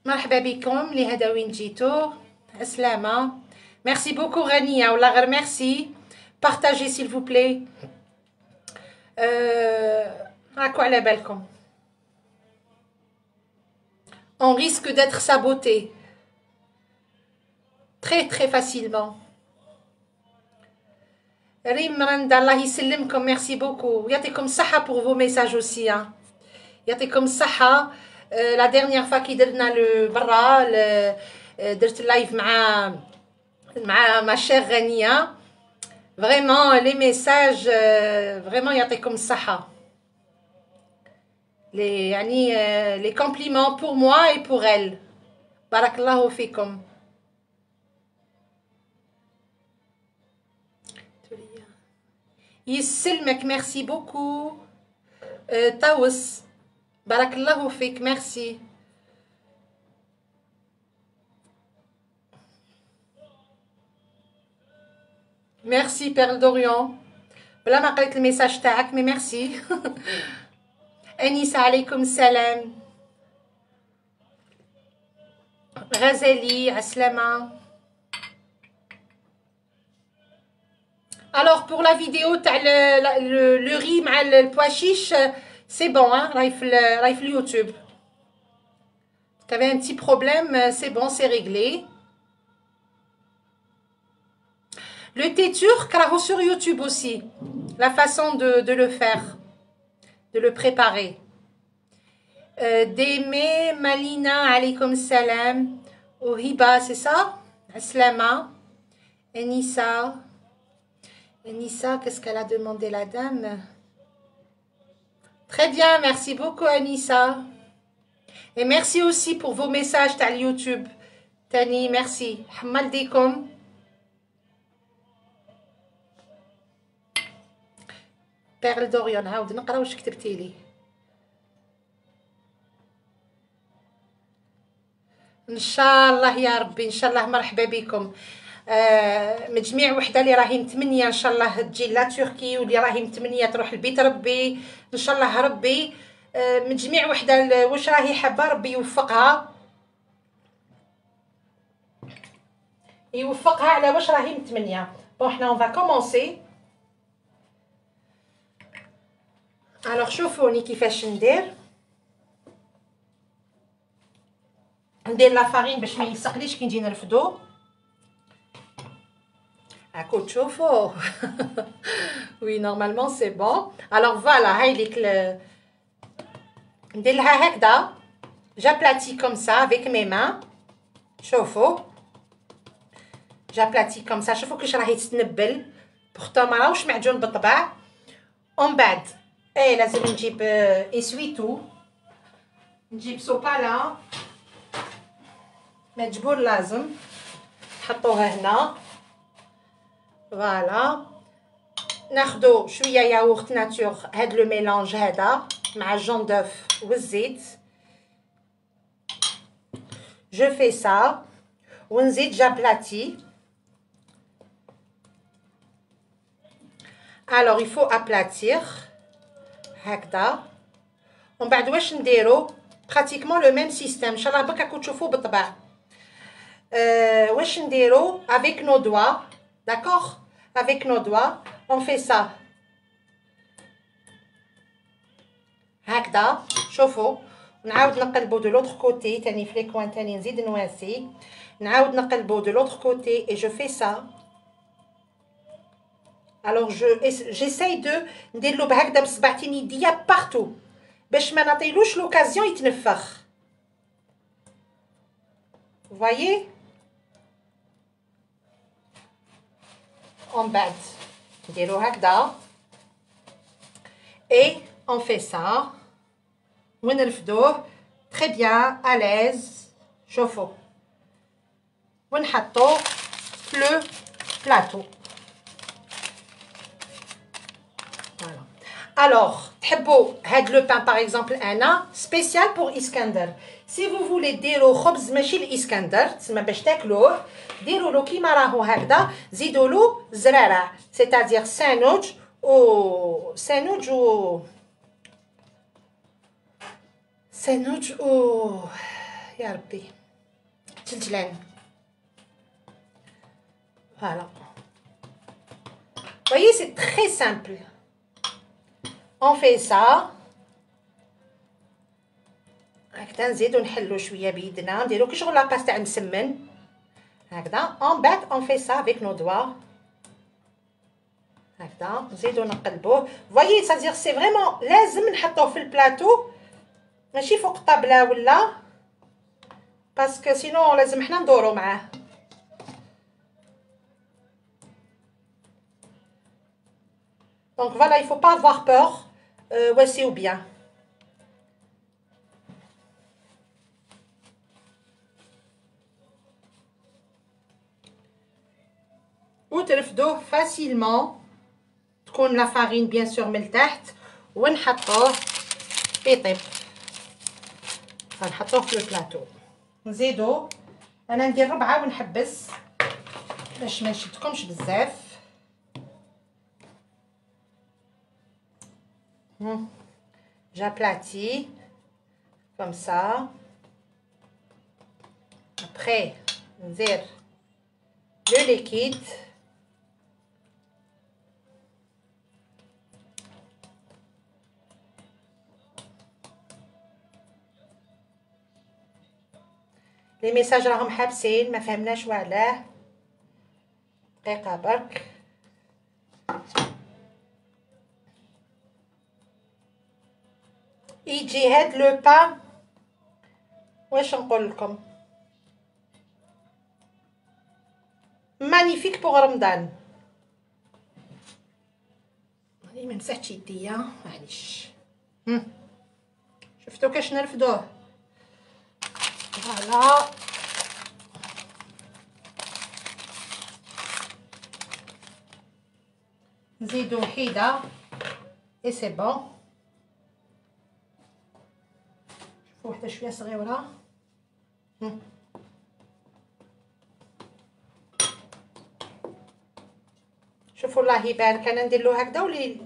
مرحبا بكم لهذا وين جيتو. السلامة. Merci beaucoup Rania. والله غير merci. Partagez s'il vous plaît. راكو على بالكم. On risque d'être saboté. Très très facilement. Rim Randa, Allah يسلمكم, merci beaucoup. يعطيكم الصحة pour vos messages aussi. Hein. يعطيكم الصحة. La dernière fois كي درنا برا درت اللايف مع ma chère Rania. Vraiment les messages vraiment يعطيكم الصحة. Les compliments pour moi et pour elle. بارك الله فيكم. يسلمك, merci beaucoup. طاوس بارك الله فيك, merci. Merci Perle d'Orient. بلا ما قريت الميساج تاعك مي ميرسي. أنيسة عليكم السلام. غزالي عسلامة. Alors pour la vidéo تاع le riz مع البوا chiche, c'est bon hein, راهي في اليوتيوب. T'avais un petit problème, c'est bon, c'est réglé. Le thé turc, راهو sur YouTube aussi. La façon de le faire, de le préparer. Démé, Malina, alaykoum salam. Ohiba, c'est ça? Aslama. Enissa. Enissa, qu'est-ce qu'elle a demandé la dame? Très bien, merci beaucoup Anissa. Et merci aussi pour vos messages sur YouTube. Tani, merci. Hamal dikom. Perle d'Orient, عاود نقرا واش كتبتي لي. ان شاء الله يا ربي, ان شاء الله مرحبا بكم. مجميع وحده اللي راهي متمنيه ان شاء الله تجي لا تركي, واللي راهي متمنيه تروح لبيت ربي ان شاء الله ربي. مجميع وحده واش راهي حابه ربي يوفقها, يوفقها على واش راهي متمنيه. بون حنا اون فا كومونسي. الوغ شوفوني كيفاش ندير لا فارين باش ما يسقليش كي نجي نرفدو. هاكو تشوفوا. وي نورمالمون سي بون. الوغ فوالا هاي ليك ندير لها هكذا. جابلاتي كوم سا افيك مي مان. شوفوا جابلاتي كوم سا. شوفوا كيفاش راهي تتنبل. بورتو ما راهوش معجون بالطبع. ومن بعد لازم نجيب اسويتو, نجيب سوبالا مجبور لازم. نحطوها هنا. فوالا ناخدو شويه ياغورت ناتور، هاد لو ميلانج هذا مع الجون دوف والزيت. جو في سا ونزيد جابلاتي. الوغ يفو ابلاتير هكذا. ومن بعد واش نديرو براتيكمون لو ميم سيستيم، ان شاء الله برك راكم تشوفوا بالطبع. واش نديرو افيك نو دوا، داكوغ، افيك نو دوا اون في سا هكذا. شوفوا نعاود نقلبو دو لوطر كوتي تاني في لي كوان تاني، نزيد نواسي، نعاود نقلبو دو لوطر كوتي اي جو في سا. الوغ جيساي دو نديرلو بهكذا بصبعتين يديا بارتو باش ما نعطيلوش لوكازيون يتنفخ. فوايي ومن بعد نديرو هكذا اي اون في سا ونرفدوه تري بيان اليز. شوفوا ونحطو في لو بلاطو. Alors, تحبوا هاد لو بان باغ اكزومبل انا سبيسيال بور اسكندر. سي فو فولي ديرو خبز ماشي الاسكندر تسمى باش تاكلوه، ديروا له كيما راهو هكذا، زيدوا له زرارع سيتادير سانوج و سانوج و سانوج و يا ربي تلجلان. فوالا voyez c'est très simple. On fait ça هكذا، نزيدو نحلو شويه بيدنا، نديرو كي شغل لاباس تاع المسمن هكذا. اون بعد اون في سا افيك نو دوا هكذا، نزيدو نقلبوه. فوايي سادير سي فريمون لازم نحطوه في البلاطو ماشي فوق الطابله ولا، باسكو سينو لازم حنا ندورو معاه. دونك فوالا il faut pas avoir peur. واسيو بيان. وترفدوه فاسيلمون، تكون لا فارين بيان سور من التحت، ونحطوه يطيب. غنحطوه في البلاطو، نزيدو انا ندير ربعه ونحبس باش ما نشدكمش بزاف. J'aplatis comme ça. Après, ندير le liquide. لي ميساج راهم حابسين ما فهمناش وعلاه، دقيقه برك. يجي هاد لو بان واش نقول لكم مانيفيك بوغ رمضان. راني ما مسحتش يديا معليش. شفتو كاش نرفدوه. فوالا نزيدو وحيده اي سي بون. وحده شويه صغيره. شوفوا الله يبارك، انا ندير له هكذا ولي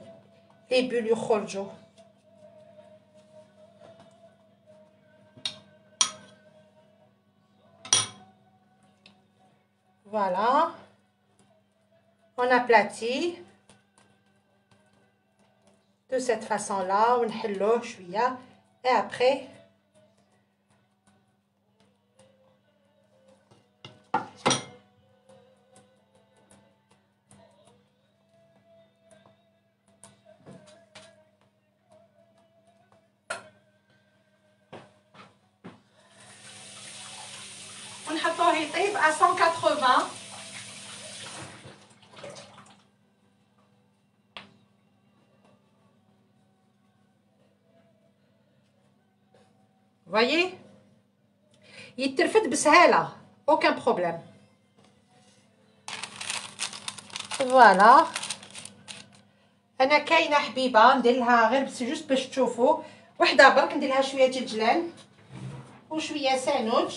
لي بول يخرجوا. فوالا on aplatit de cette façon là ونحلوه شويه et après ونحطوه يطيب à 180. voyez يترفد بسهاله aucun problème. فوالا انا كاينه حبيبه ندير لها غير بس جوست باش تشوفوا وحده برك ندير لها شويه ديال الجلان وشويه سانوج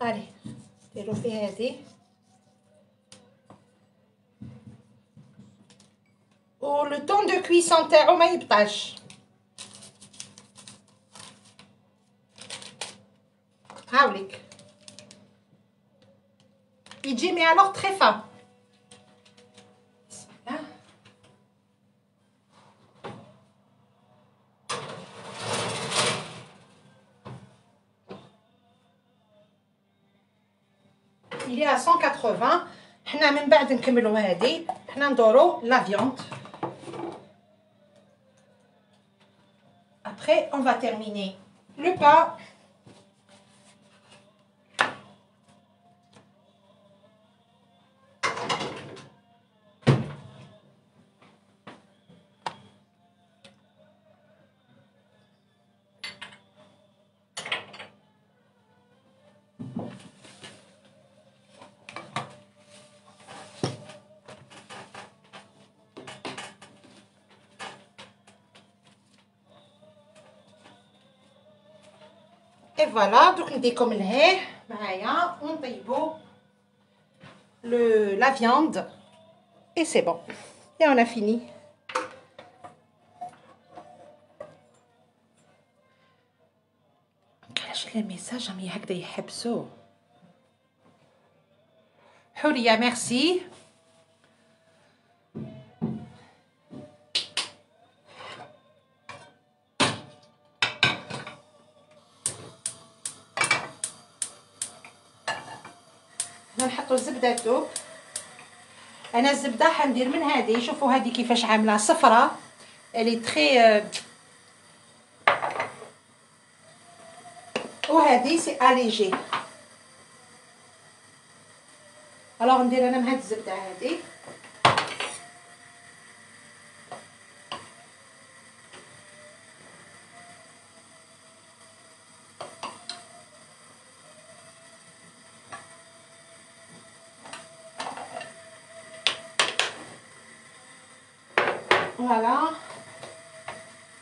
علي نديرو فيها هذه و لو طون دو كويسون تاعو ما يبطاش هاوليك يجي مي الوغ تري فان بسم الله il est à 180 حنا من بعد نكملوا هذه حنا ندورو لا فياند après on va terminer le pain et voilà donc نديكم الهيه معايا ونطيبوا la viande et c'est bon et on a fini علاش لي ميساج راهم هكذا يحبسوا حوريه ميرسي نحطوا الزبده تذوب انا الزبده حندير من هذه شوفوا هذه كيفاش عامله صفرة الي تري وهذه سي اليجي الوغ ندير انا من هذه الزبده هذه فوالا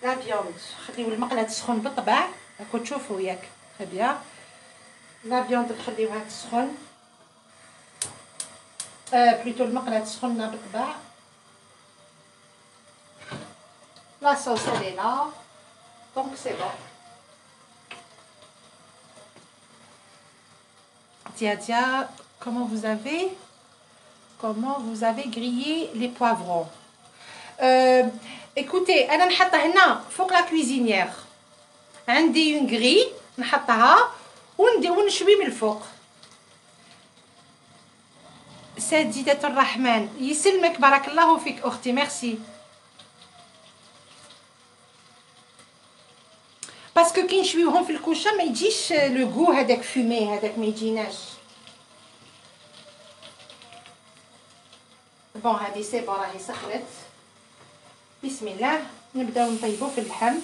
لا فيوند خليو المقله تسخن بالطبع راكو تشوفوا ياك تري بيان لا فيوند نخليوها تسخن بلوتو المقله تسخن بالطبع لا صوص elle est là donc c'est bon Tia comment vous avez grillé les poivrons écoutez انا نحطها هنا فوق لا كويزينيير عندي اون غري نحطها ونشوي من الفوق سيدة الرحمن يسلمك بارك الله فيك اختي ميرسي باسكو كي نشويوهم في الكوشه ما يجيش لو غو هذاك فومي هذاك ما يجيناش بون هذه سي بون راهي سخنت بسم الله نبداو نطيبو في اللحم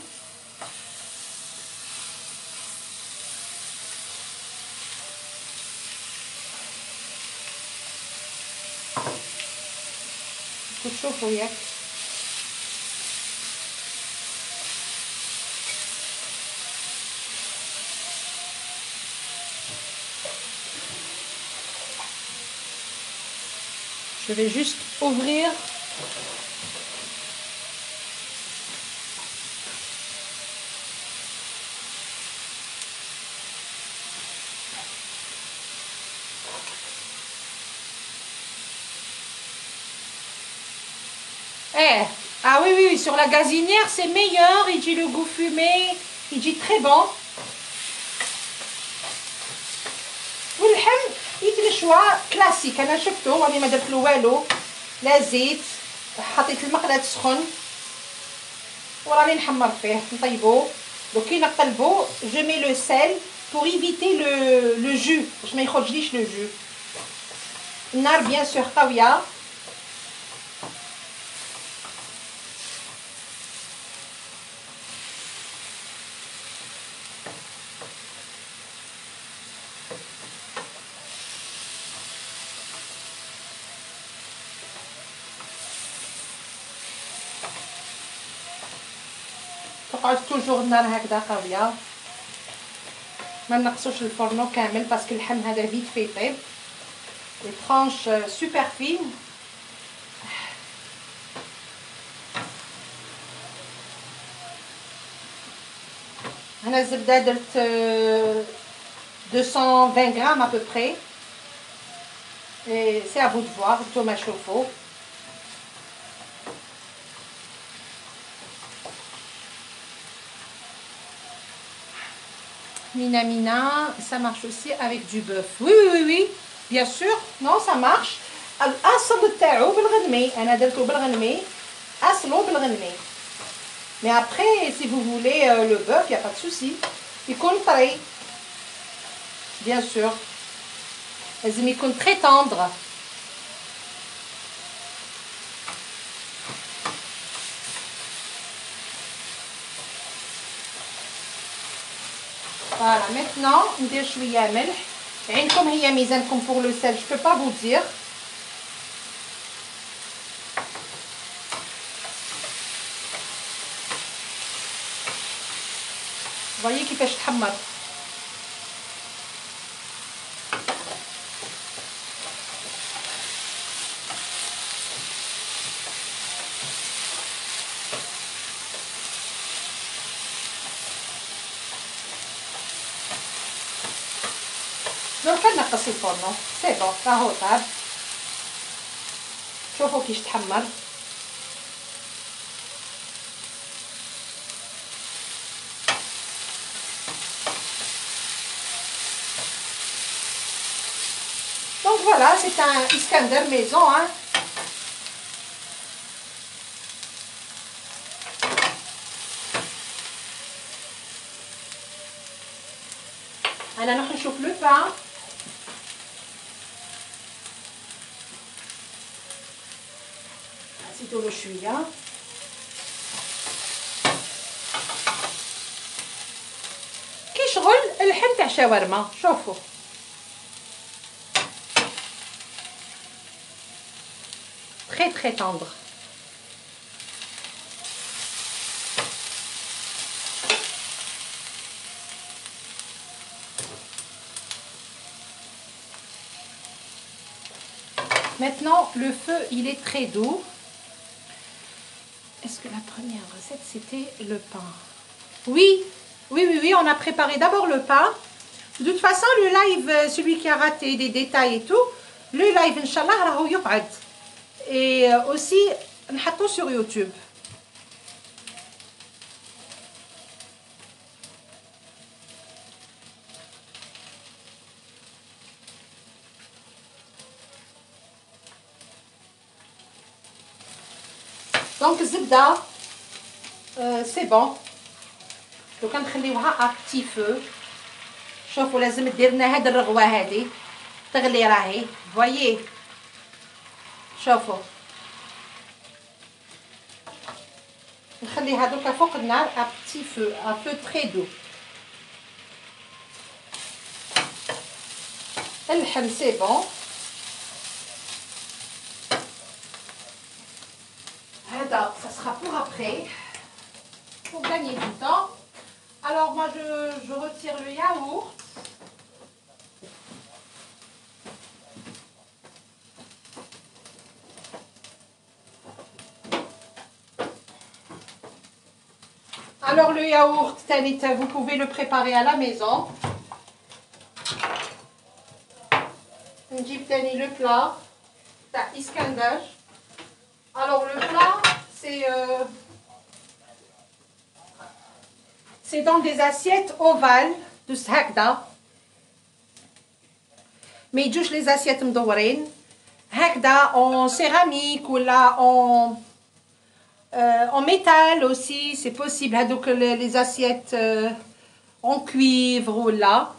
تشوفوا ياك je vais juste ouvrir ah oui, oui, sur la gazinière, c'est meilleur. Il dit le goût fumé. Il dit très bon. واللحم يتنشوى كلاسيك. أنا شفتو راني ما درت له والو. لا زيت. حطيت المقلة تسخن. وراني نحمر فيه نطيبو. دوك كي نقلبو je mets le sel pour éviter le jus. باش ما يخرجليش le jus. النار bien sûr قوية. تقعد توجور النار هكذا قويه، ما نقصوش الفرن كامل باسكو اللحم هذا فيت في يطيب. لي ترونش سوبر فين. هنا الزبده درت 220 غرام à peu près. Et c'est à vous de voir, نتوما شوفوا. Mina, ça marche aussi avec du bœuf. Oui, oui, oui, oui, bien sûr. Non, ça marche. الأصل تاعو بالغنمي، أنا درتو بالغنمي، أصلو بالغنمي. Mais après, si vous voulez le bœuf, il n'y a pas de souci. يكون طري. Bien sûr. لازم يكون très tendre. Voilà, maintenant ندير شويه ملح. عينكم هي ميزانكم pour le sel, je peux pas vous dire. voyez كيفاش تحمر. دونك نقص الفرن سي بون راهو طاب. شوفوا كيش تحمر. Donc voilà, c'est un Iskander maison, hein. أنا نروح نشوف لو بان. نزيدو له شوية. كي شغل اللحم تاع شاورما، شوفوا. Très très tendre. Maintenant, le feu, il est très doux. Est-ce que la première recette, c'était le pain? Oui, oui, oui, oui, on a préparé d'abord le pain. De toute façon, le live, celui qui a raté des détails et tout, le live, Inch'Allah, راهو يقعد. Et aussi, نحطو sur YouTube. Donc الزبدة سي بون. لو كان نخليوها ا بتي فو. شوفوا لازم دير لنا هاد الرغوه هادي تغلي راهي فوايي. شوفوا نخليها دوكا فوق النار ا بتي فو ا فو تري دو. اللحم سي بون. هذا ça sera pour après pour gagner du temps. Alors moi je retire le yaourt. Alors le yaourt, vous pouvez le préparer à la maison. نجيب تاني le plat تاع Iskander. Alors le plat c'est dans des assiettes ovales de هكذا. ما يجوش les assiettes مدورين هكذا en céramique ولا en métal aussi, c'est possible. Donc les assiettes en cuivre ou là.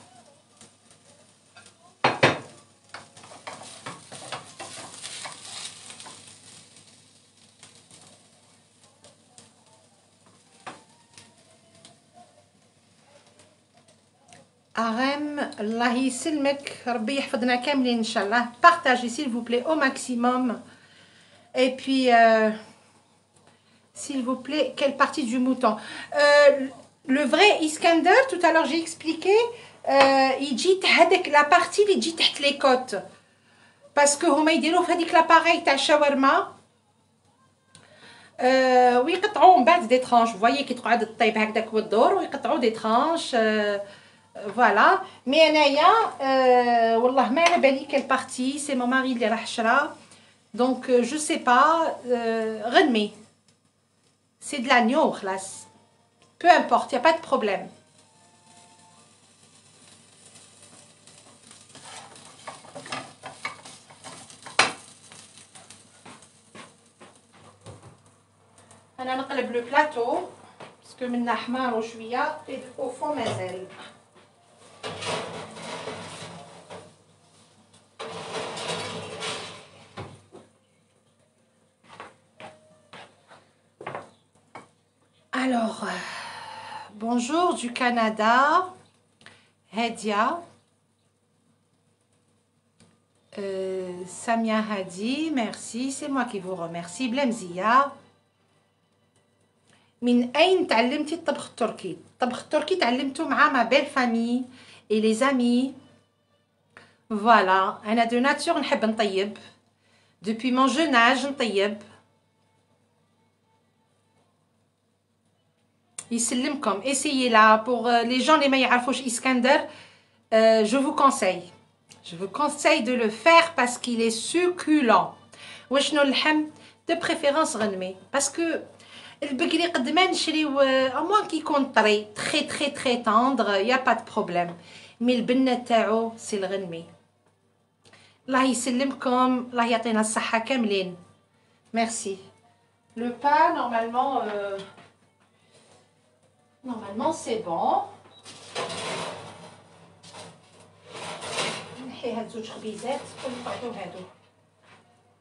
Arem, Allah يسلمك, ربي يحفظنا كاملين إن شاء الله. Partagez s'il vous plaît au maximum. Et puis S'il vous plaît, quelle partie du mouton? Le vrai Iskander, tout à l'heure j'ai expliqué, il dit avec la partie qui dit les côtes. Parce que هما يديروا في هذيك l'appareil تاع الشاورما ويقطعوا من بعد دي ترانش. فوايي كي تقعد طيب هكذاك وتدور ويقطعوا دي ترانش فوالا. مي انايا والله ما على بالي كيل بارتي، سي مون ماري اللي راح شرا دونك جو سي با. غنمي سي دو لاغنيو خلاص، peu importe, y a pas de problème. انا نقلب لو بلاطو باسكو منا حمار وشويه au fond مازال. Alors, bonjour du Canada, Hedia, Samia Hadi, merci, c'est moi qui vous remercie. Blemzia. من أين تعلمتي الطبخ التركي؟ الطبخ التركي تعلمته مع ما بيل فامي et les amis. Voilà, أنا de nature نحب نطيب. Depuis mon jeune âge نطيب. يسلمكم. Essayez là pour les gens اللي ما يعرفوش إسكندر. Je vous conseille. Je vous conseille de le faire parce qu'il est succulent. وشنو اللحم؟ de préférence غنمي. Parce que البقري قد ما نشريو أموان كي يكون طري تخي تخي تخي تندر يا با دو بروبليم. مي البنة تاعو سي الغنمي. الله يسلمكم، الله يعطينا الصحة كاملين. ميرسي. لو با normalement c'est bon. نحي هاد زوج خبيزات ونقعدو هادو.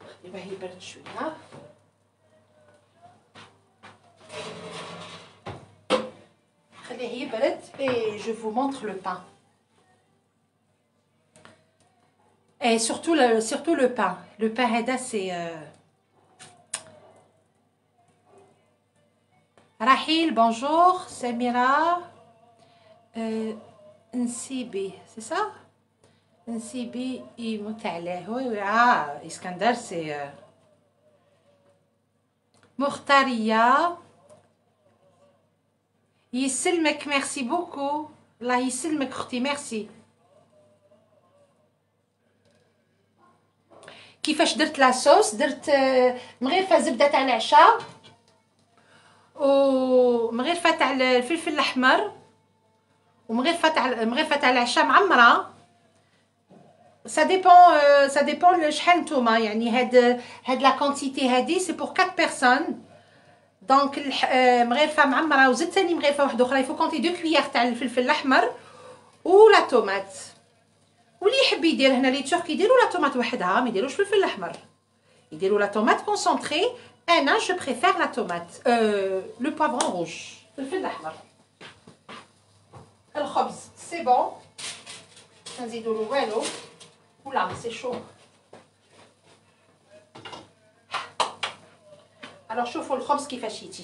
خلي باه يبرد شوية. خليه يبرد et je vous montre le pain. Et surtout le pain. Le pain هذا c'est Rahil, bonjour. Samira. Nsibi, c'est ça? Nsibi Imoutaleh. Oui, oui. Ah, Iskander, c'est Mourtaria. يسلمك merci beaucoup. الله يسلمك اختي merci. كيفاش درت لا صوص؟ درت مغرفه زبده تاع العشاء ومغرفه تاع الفلفل الاحمر ومغرفه تاع العشاء معمره. ça dépend شحال نتوما يعني هاد لا كونتيتي هادي سي بور 4 بيرسون. دونك مغرفه معمره وزدت ثاني مغرفه واحده اخرى يفو كونتي 2 كويير تاع الفلفل الاحمر ولا طوماط. واللي يحب يدير هنا لي تورك يديروا لا طوماط وحدها ما يديروش الفلفل الاحمر، يديروا لا طوماط كونسونطري. انا جو بريفير لا طوماط لو بوافرون روج الفلفل الاحمر. الخبز سي بون نزيدوا له والو ولا سي شو. Alors شوفوا الخبز كيفاش يجي.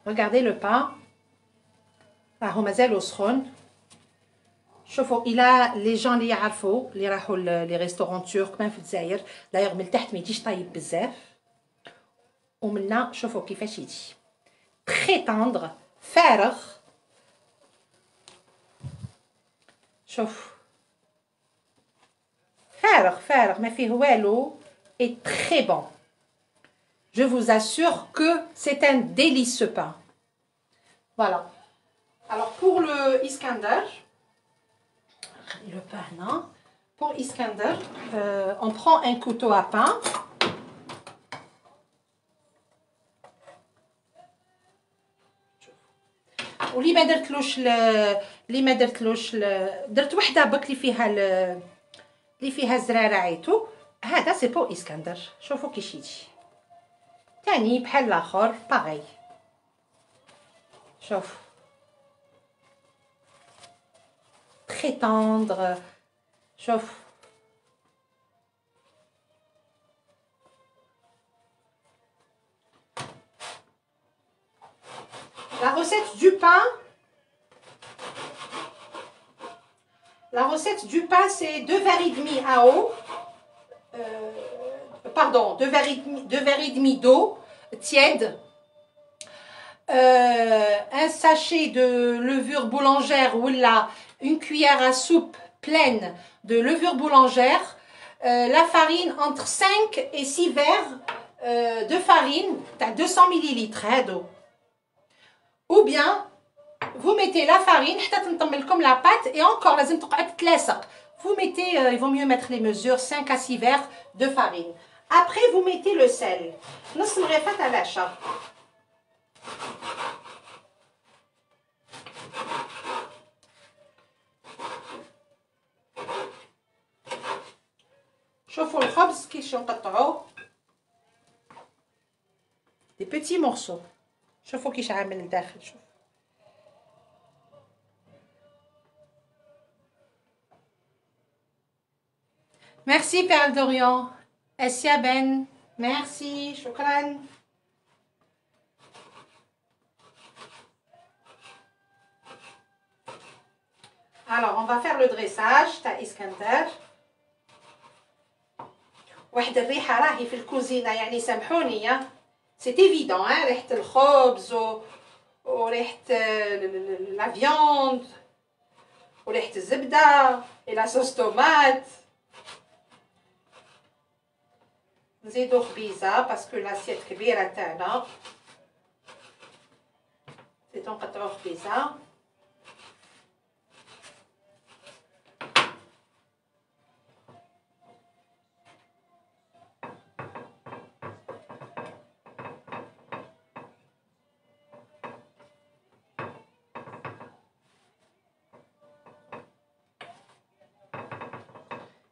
Regardez le pain. راهو مازالو سخون. شوفوا الى لي جون اللي يعرفوا اللي راحوا لي ريستورون تورك كمان في الجزائر دايوغ من التحت ما يجيش طايب بزاف ومنا شوفوا كيفاش يجي تري طاندغ فارغ. شوف فارغ ما فيه والو et très bon. Je vous assure que c'est un délicieux pain. Voilà. Alors pour le Iskander, le pain, non? Pour Iskander, on prend un couteau à pain. واللي ما درتلوش درت وحده بك اللي فيها الزراره عيتو. هذا سي بو اسكندر. شوفوا كيش يجي تاني بحال الاخر باغي. شوف très tendre. شوف pain. La recette du pain, c'est 2 verres et demi à eau. Pardon, 2 verres et demi d'eau tiède. Un sachet de levure boulangère ou là, une cuillère à soupe pleine de levure boulangère. La farine, entre 5 et 6 verres de farine, tu as 200 ml d'eau. Ou bien, vous mettez la farine, comme la pâte, et encore, vous mettez, il vaut mieux mettre les mesures, 5 à 6 verres de farine. Après, vous mettez le sel. à l'achat. شوفوا الخبز كيفاش نقطعوه des petits morceaux. شوفوا كيفاش عامل الداخل. شوف Merci Perle d'Orient. Essia Ben. Merci. Shukran. Alors, on va faire le dressage. Ta Iskander. واحد الريحة راهي في الكوزينة يعني سامحوني c'est évident ريحة الخبز وريحة la viande وريحة الزبدة et la sauce tomate. نزيدو خبيزة باسكو لاسيت كبيرة تاعنا. نزيدو نقطعو خبيزة.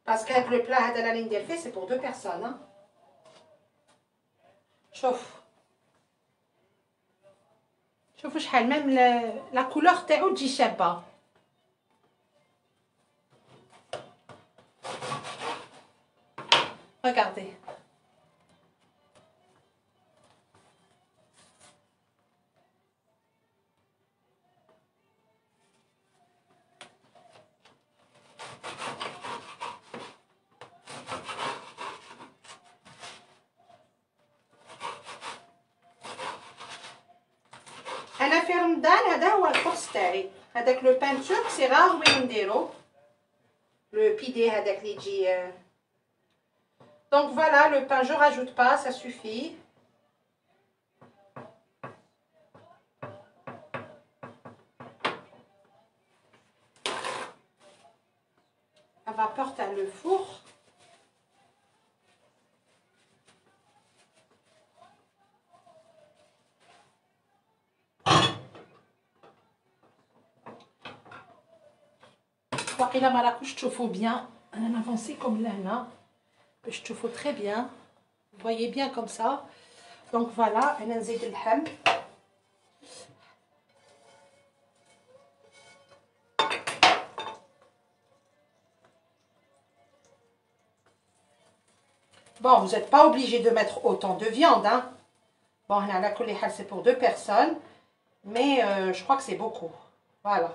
Parce que le plat هذا اللي ندير فيه c'est pour 2 personnes. شوفوا شحال ميم لا كولور تاعو تجي شابه. Regardez. انا في رمضان هذا هو القرص تاعي. هذاك لو بان تورك سي راه وين نديرو لو بيدي هذاك اللي يجي. Donc voilà, le pain je rajoute pas, ça suffit. À vapeur t'as le four. واقيلا ما راكوش تشوفوا بيان انا نافونسي كوم لهنا باش تشوفوا très bien. Vous voyez bien comme ça. Donc voilà, انا نزيد اللحم. Bon, vous n'êtes pas obligé de mettre autant de viande, hein. Bon, on a la colléhal, c'est pour 2 personnes, mais je crois que c'est beaucoup. Voilà.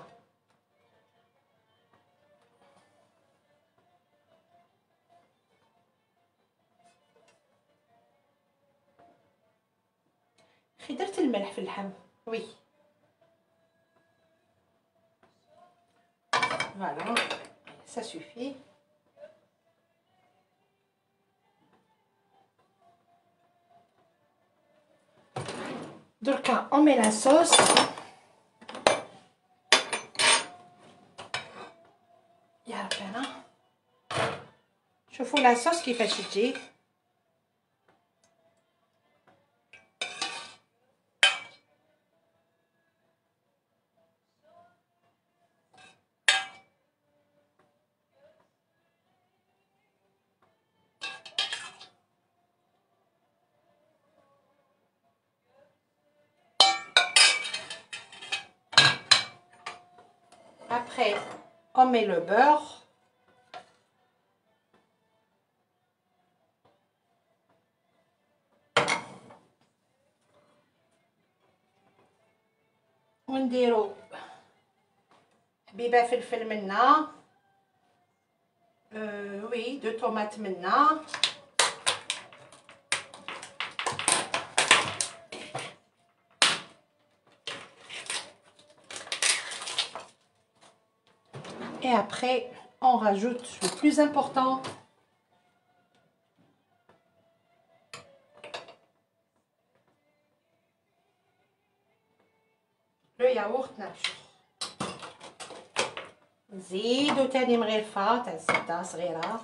درت الملح في اللحم. Oui. Voilà, ça suffit. Donc on met la sauce. يا ربنا. شوفوا la sauce كيفاش تجي. Après, on met le beurre. ونديرو حبيبه فلفل منا وي 2 طوماط منا et après on rajoute le plus important, le yaourt nature. نزيدو تاني مغرفه تاع زبده صغيره.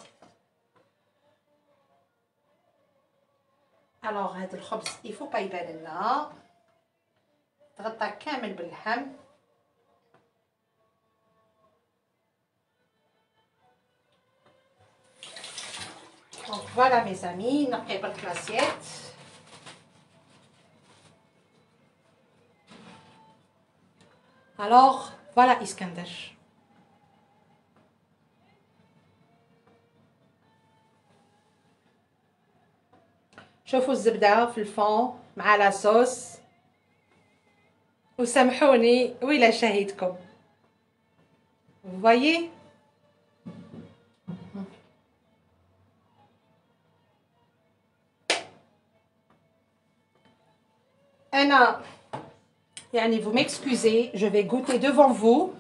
الوغ هذا الخبز يفو با يبان لنا، تغطى كامل باللحم. Donc voilà mes amis, نقي برك لاسيت. Alors voilà إسكندر. شوفوا الزبدة في الفون مع لاصوص، وسامحوني ويلا شهيتكم. Vous voyez؟ أنا يعني vous m'excusez, je vais goûter devant vous.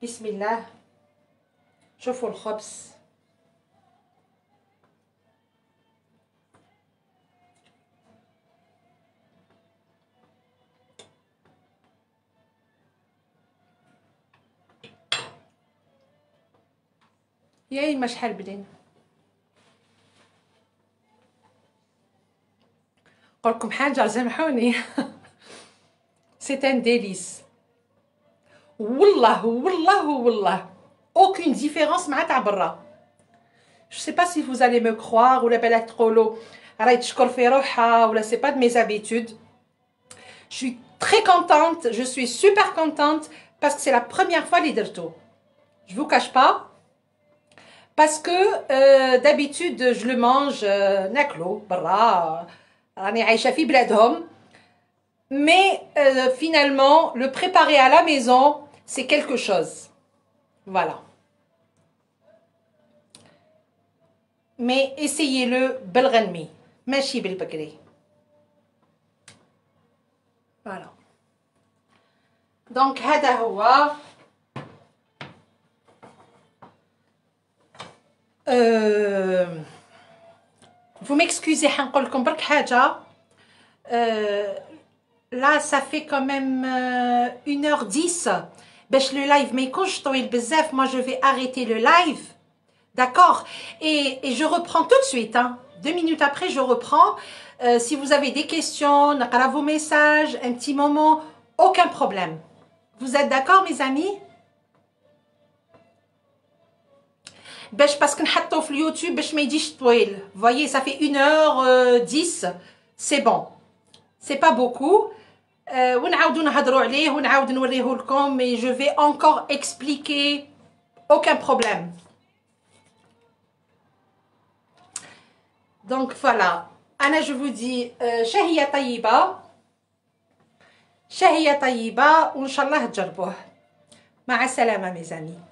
بسم الله. شوفوا الخبز. ياي ما شحال بنين. نقولكم حاجه سامحوني. C'est un délice. والله والله والله aucune différence مع تاع برا. Je sais pas si vous allez me croire ولا بالك تقولوا راهي تشكر في روحها ولا c'est pas de mes habitudes. Je suis très contente, je suis super contente parce que c'est la première fois اللي درتو. Je vous cache pas parce que d'habitude je le mange ناكلو برا راني عايشه في بلادهم. Mais finalement le préparer à la maison c'est quelque chose. Voilà. Mais essayez-le بالغنمي ماشي بالبكري. Voilà. Donc هذا هو vous m'excusez حنقول لكم برك حاجه. Là ça fait quand même 1h10 باش le live ما يكونش طويل بزاف. Moi je vais arrêter le live. D'accord, et je reprends tout de suite, hein. 2 minutes après, je reprends. Si vous avez des questions, نقرا vos messages, un petit moment, aucun problème. Vous êtes d'accord, mes amis? باش باسكو نحطو في اليوتيوب باش ما يجيش طويل. Vous voyez, ça fait 1h10. C'est bon. C'est pas beaucoup. ونعاودو نهضروا عليه ونعاود نوريه لكم, mais je vais encore expliquer. Aucun problème. Donc voilà, أنا je vous dis شهية طيبة شهية طيبة وإن شاء الله تجربوه. مع السلامة mes amis.